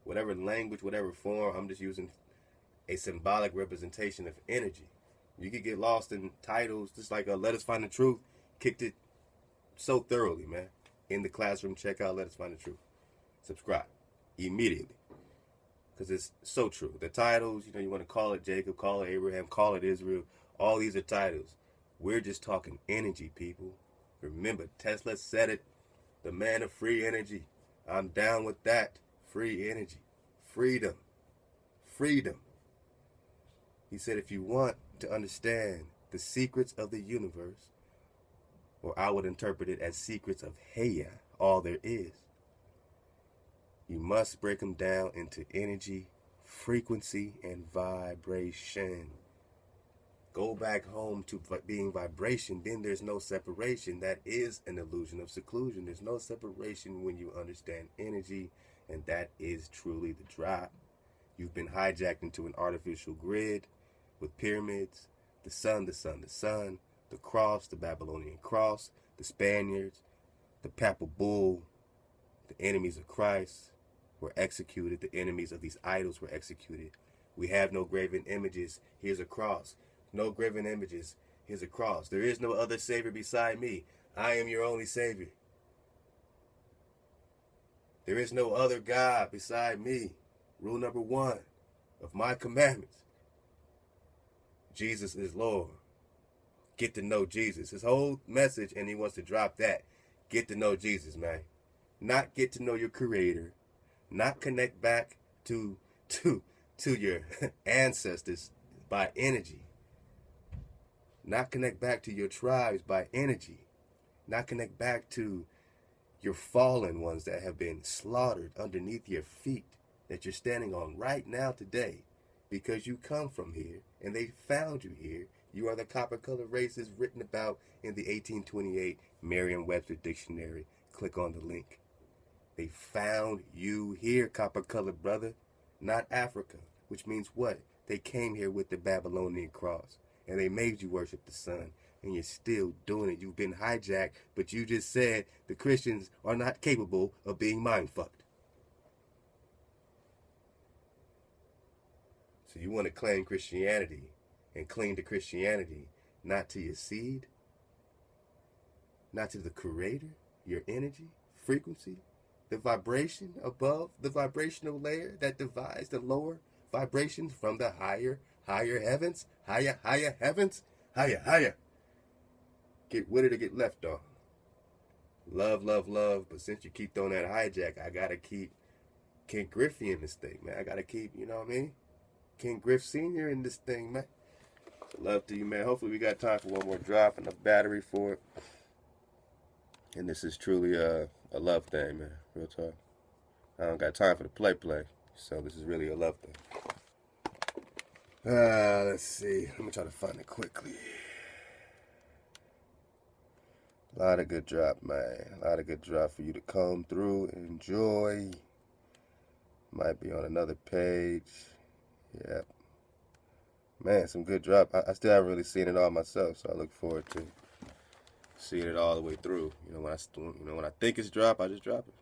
Whatever language, whatever form, I'm just using a symbolic representation of energy. You could get lost in titles, just like Let Us Find the Truth. Kicked it so thoroughly, man. In the classroom, check out Let Us Find the Truth. Subscribe immediately. Because it's so true. The titles, you know, you want to call it Jacob, call it Abraham, call it Israel. All these are titles. We're just talking energy, people. Remember, Tesla said it. The man of free energy. I'm down with that. Free energy. Freedom. Freedom. He said, if you want to understand the secrets of the universe, or I would interpret it as secrets of Heya, all there is, you must break them down into energy, frequency, and vibration. Go back home to being vibration, then there's no separation. That is an illusion of seclusion. There's no separation when you understand energy, and that is truly the drop. You've been hijacked into an artificial grid with pyramids, the sun, the cross, the Babylonian cross, the Spaniards, the papal bull, the enemies of Christ were executed. The enemies of these idols were executed. We have no graven images. Here's a cross. No graven images. Here's a cross. There is no other Savior beside me. I am your only Savior. There is no other God beside me. Rule number 1 of my commandments. Jesus is Lord. Get to know Jesus. His whole message, and he wants to drop that. Get to know Jesus, man. Not get to know your Creator. Not connect back to your ancestors by energy. Not connect back to your tribes by energy. Not connect back to your fallen ones that have been slaughtered underneath your feet that you're standing on right now today because you come from here and they found you here. You are the copper-colored races written about in the 1828 Merriam-Webster Dictionary. Click on the link. They found you here, copper-colored brother, not Africa, which means what? They came here with the Babylonian cross and they made you worship the sun. And you're still doing it. You've been hijacked, but you just said the Christians are not capable of being mind-fucked. So you want to claim Christianity and cling to Christianity, not to your seed, not to the Creator, your energy, frequency, the vibration above the vibrational layer that divides the lower vibrations from the higher heavens, higher heavens, higher. Get with it or get left on. Love, but since you keep throwing that hijack, I gotta keep King Griffey in this thing, man. I gotta keep, you know what I mean? King Griff Sr. in this thing, man. So love to you, man. Hopefully we got time for one more drop and a battery for it. And this is truly a love thing, man. Real talk. I don't got time for the play. So this is really a love thing. Let's see. Let me try to find it quickly. A lot of good drop, man. A lot of good drop for you to comb through and enjoy. Might be on another page. Yep. Man, some good drop. I still haven't really seen it all myself, so I look forward to seeing it all the way through. When I think it's drop, I just drop it.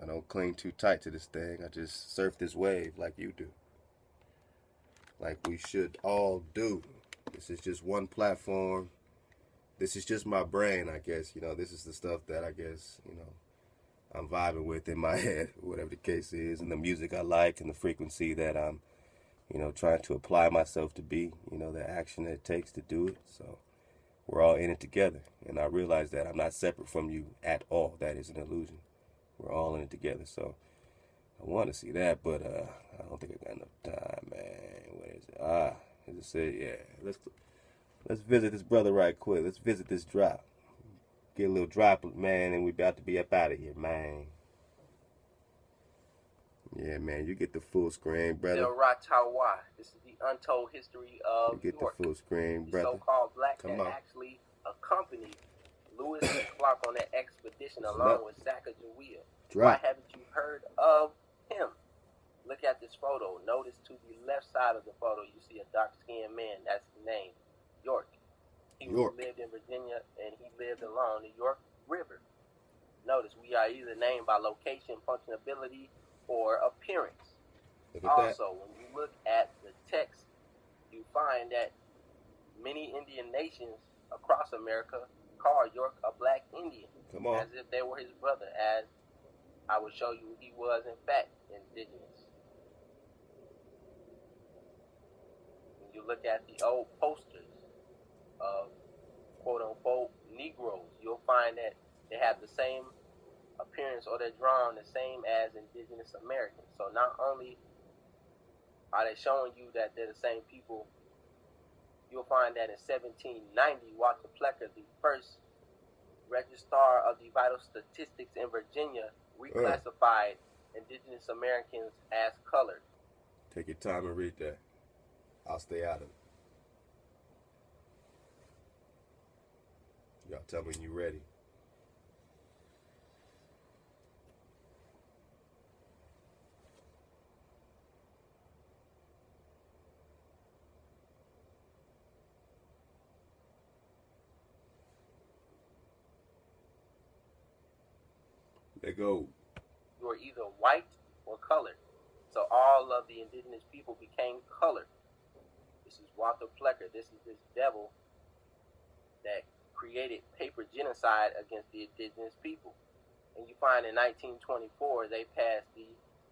I don't cling too tight to this thing. I just surf this wave like you do. Like we should all do. This is just one platform. This is just my brain, I guess. This is the stuff that I guess, I'm vibing with in my head, whatever the case is, and the music I like and the frequency that I'm, trying to apply myself to be, the action that it takes to do it. So we're all in it together. And I realize that I'm not separate from you at all. That is an illusion. We're all in it together. So I want to see that, but I don't think I got enough time, man. What is it? As I said, yeah. Let's visit this brother right quick. Let's visit this drop. Get a little droplet, man, and we about to be up out of here, man. Yeah, man, you get the full screen, brother. Del Ratawa. This is the untold history of You get York. the full screen, The brother. so-called black Come that on. actually accompanied Lewis and Clark on that expedition along with Sacagawea. Drop. Why haven't you heard of him? Look at this photo. Notice to the left side of the photo, you see a dark-skinned man. That's the name, York. He lived in Virginia, and he lived along the York River. Notice we are either named by location, functionality, or appearance. Also, when you look at the text, you find that many Indian nations across America call York a black Indian. Come on. As if they were his brother, as I will show you he was in fact indigenous. When you look at the old posters of quote-unquote Negroes, you'll find that they have the same appearance, or they're drawn the same as indigenous Americans. So not only are they showing you that they're the same people, you'll find that in 1790, Walter Plecker, the first registrar of the vital statistics in Virginia, reclassified indigenous Americans as colored. Take your time and read that. I'll stay out of it. Y'all tell me when you're ready. Let go. You were either white or colored. So all of the indigenous people became colored. This is Walter Plecker. This is this devil that created paper genocide against the indigenous people. And you find in 1924, they passed the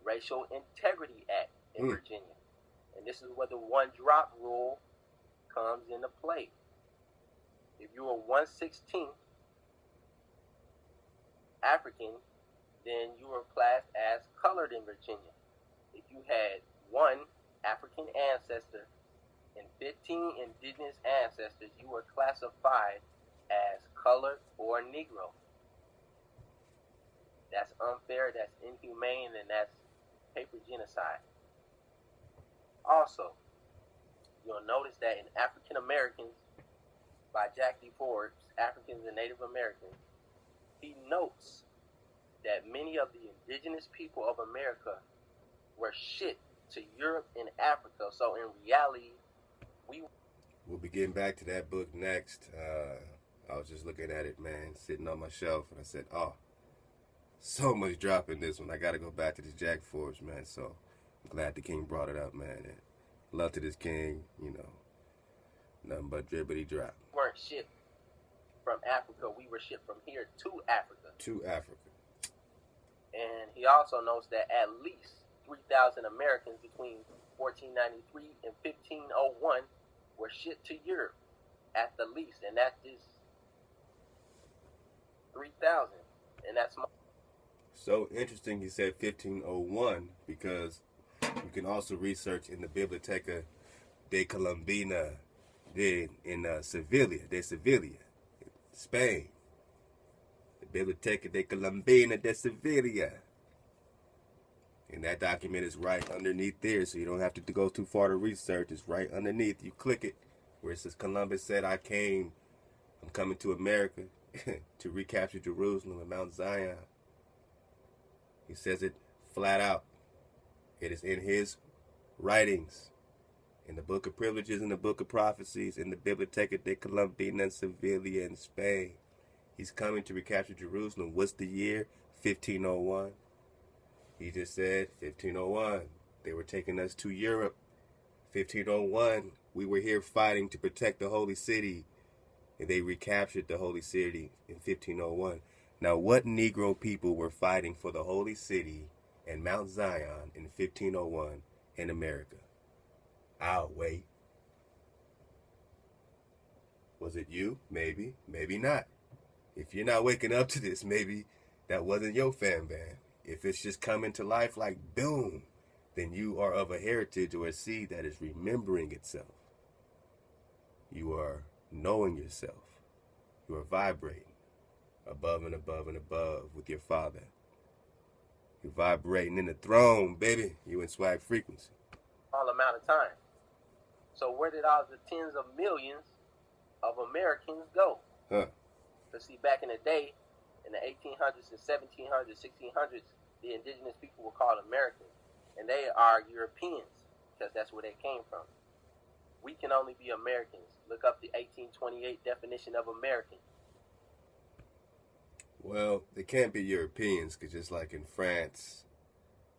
Racial Integrity Act in Virginia. And this is where the one drop rule comes into play. If you were 1/16 African, then you were classed as colored in Virginia. If you had one African ancestor and 15 indigenous ancestors, you were classified as colored or Negro. That's unfair, that's inhumane, and that's paper genocide. Also, you'll notice that in African Americans, by Jack D. Forbes, Africans and Native Americans, he notes that many of the indigenous people of America were shipped to Europe and Africa. So in reality, we'll be getting back to that book next. I was just looking at it, man, sitting on my shelf, and I said, oh, so much drop in this one. I got to go back to this Jack Forbes, man. So I'm glad the king brought it up, man. And love to this king, you know, nothing but dribbity drop. We weren't shipped from Africa. We were shipped from here to Africa. To Africa. And he also notes that at least 3,000 Americans between 1493 and 1501 were shipped to Europe at the least. And that's just 3,000. And that's so interesting he said 1501 because you can also research in the Biblioteca de Colombina in Sevilla, Spain. The Biblioteca de Colombina de Sevilla. And that document is right underneath there, so you don't have to go too far to research. It's right underneath. You click it where it says Columbus said, I'm coming to America to recapture Jerusalem and Mount Zion. He says it flat out. It is in his writings, in the Book of Privileges, in the Book of Prophecies, in the Biblioteca de Colombina in Sevilla in Spain. He's coming to recapture Jerusalem. What's the year? 1501. He just said 1501. They were taking us to Europe. 1501. We were here fighting to protect the holy city. And they recaptured the holy city in 1501. Now, what Negro people were fighting for the holy city and Mount Zion in 1501 in America? I'll wait. Was it you? Maybe. Maybe not. If you're not waking up to this, maybe that wasn't your fan band. If it's just coming to life like boom, then you are of a heritage or a seed that is remembering itself. You are knowing yourself. You are vibrating above and above and above with your Father. You're vibrating in the throne, baby. You in swag frequency. All amount of time. So where did all the tens of millions of Americans go? Because see, back in the day, in the 1800s and 1700s, 1600s, the indigenous people were called Americans. And they are Europeans, because that's where they came from. We can only be Americans. Look up the 1828 definition of American. Well, they can't be Europeans, because just like in France,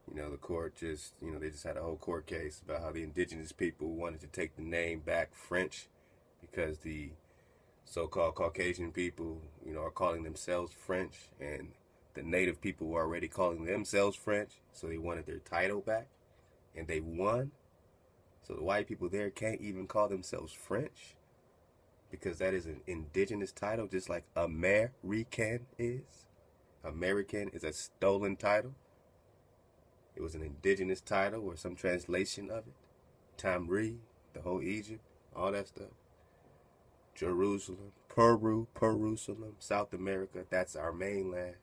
you know, the court just, you know, they just had a whole court case about how the indigenous people wanted to take the name back French because the so-called Caucasian people, you know, are calling themselves French, and the native people were already calling themselves French, so they wanted their title back, and they won. So the white people there can't even call themselves French because that is an indigenous title, just like American is. American is a stolen title. It was an indigenous title or some translation of it. Tamri, the whole Egypt, all that stuff. Jerusalem, Perusalem, South America, that's our mainland.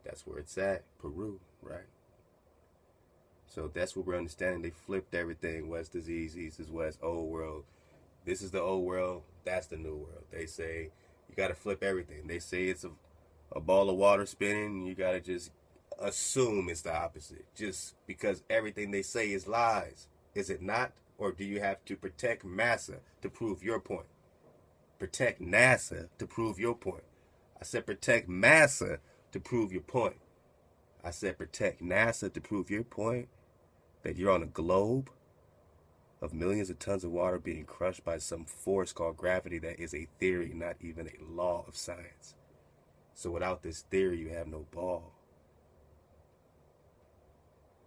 That's where it's at, Peru, right? So that's what we're understanding. They flipped everything. West is east, east is west, old world. This is the old world, that's the new world. They say you got to flip everything. They say it's a ball of water spinning. You got to just assume it's the opposite. Just because everything they say is lies. Is it not? Or do you have to protect massa to prove your point? Protect NASA to prove your point. I said protect massa to prove your point. I said protect NASA to prove your point that you're on a globe of millions of tons of water being crushed by some force called gravity that is a theory, not even a law of science. So without this theory, you have no ball.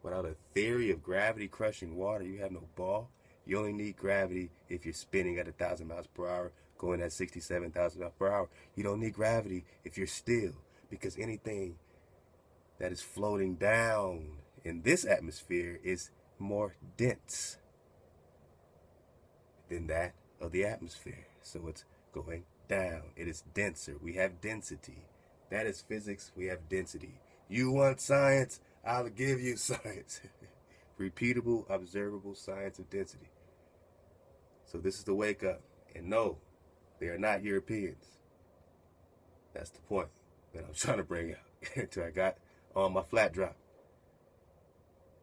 Without a theory of gravity crushing water, you have no ball. You only need gravity if you're spinning at 1,000 miles per hour, going at 67,000 miles per hour. You don't need gravity if you're still, because anything that is floating down in this atmosphere is more dense than that of the atmosphere. So it's going down. It is denser. We have density. That is physics. We have density. You want science? I'll give you science. Repeatable, observable science of density. So this is the wake up. And no, they are not Europeans. That's the point that I'm trying to bring out until I got on my flat drop.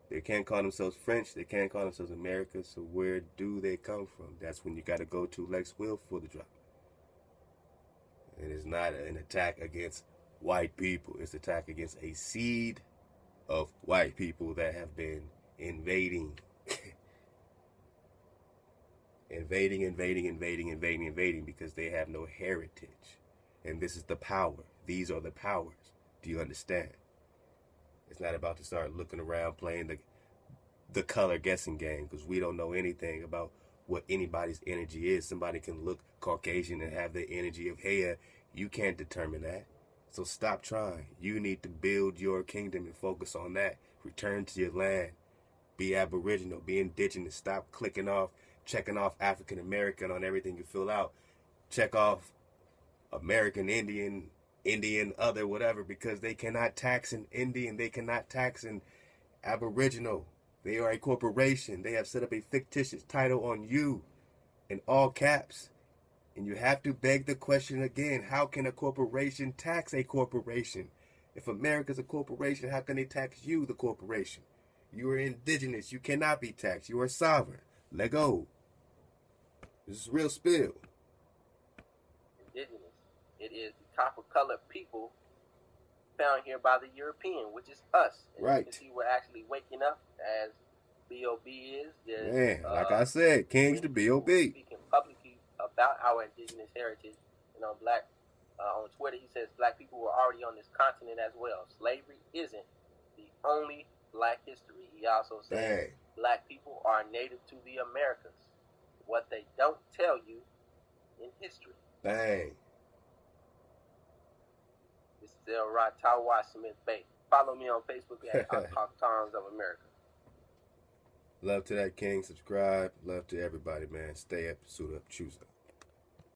They can't call themselves French. They can't call themselves America. So where do they come from? That's when you got to go to Lex Will for the drop. And it's not an attack against white people. It's an attack against a seed of white people that have been invading. invading because they have no heritage. And this is the power. These are the powers. Do you understand? It's not about to start looking around playing the color guessing game, because we don't know anything about what anybody's energy is. Somebody can look Caucasian and have the energy of Hea. You can't determine that. So stop trying. You need to build your kingdom and focus on that. Return to your land. Be Aboriginal. Be indigenous. Stop checking off African American on everything you fill out. Check off American Indian, other, whatever, because they cannot tax an Indian. They cannot tax an Aboriginal. They are a corporation. They have set up a fictitious title on you in all caps. And you have to beg the question again, how can a corporation tax a corporation? If America's a corporation, how can they tax you, the corporation? You are indigenous. You cannot be taxed. You are sovereign. Let go. This is real spill. Indigenous. It is the copper-colored people found here by the European, which is us. And right. You can see we're actually waking up as B.O.B. is. Man, like I said, Kings to B.O.B. Speaking publicly about our indigenous heritage. On Twitter, he says black people were already on this continent as well. Slavery isn't the only black history. He also says black people are native to the Americas. What they don't tell you in history. Bang. This is El Ratawa Smith Bay. Follow me on Facebook at Talk Times of America. Love to that, King. Subscribe. Love to everybody, man. Stay up, suit up, choose up.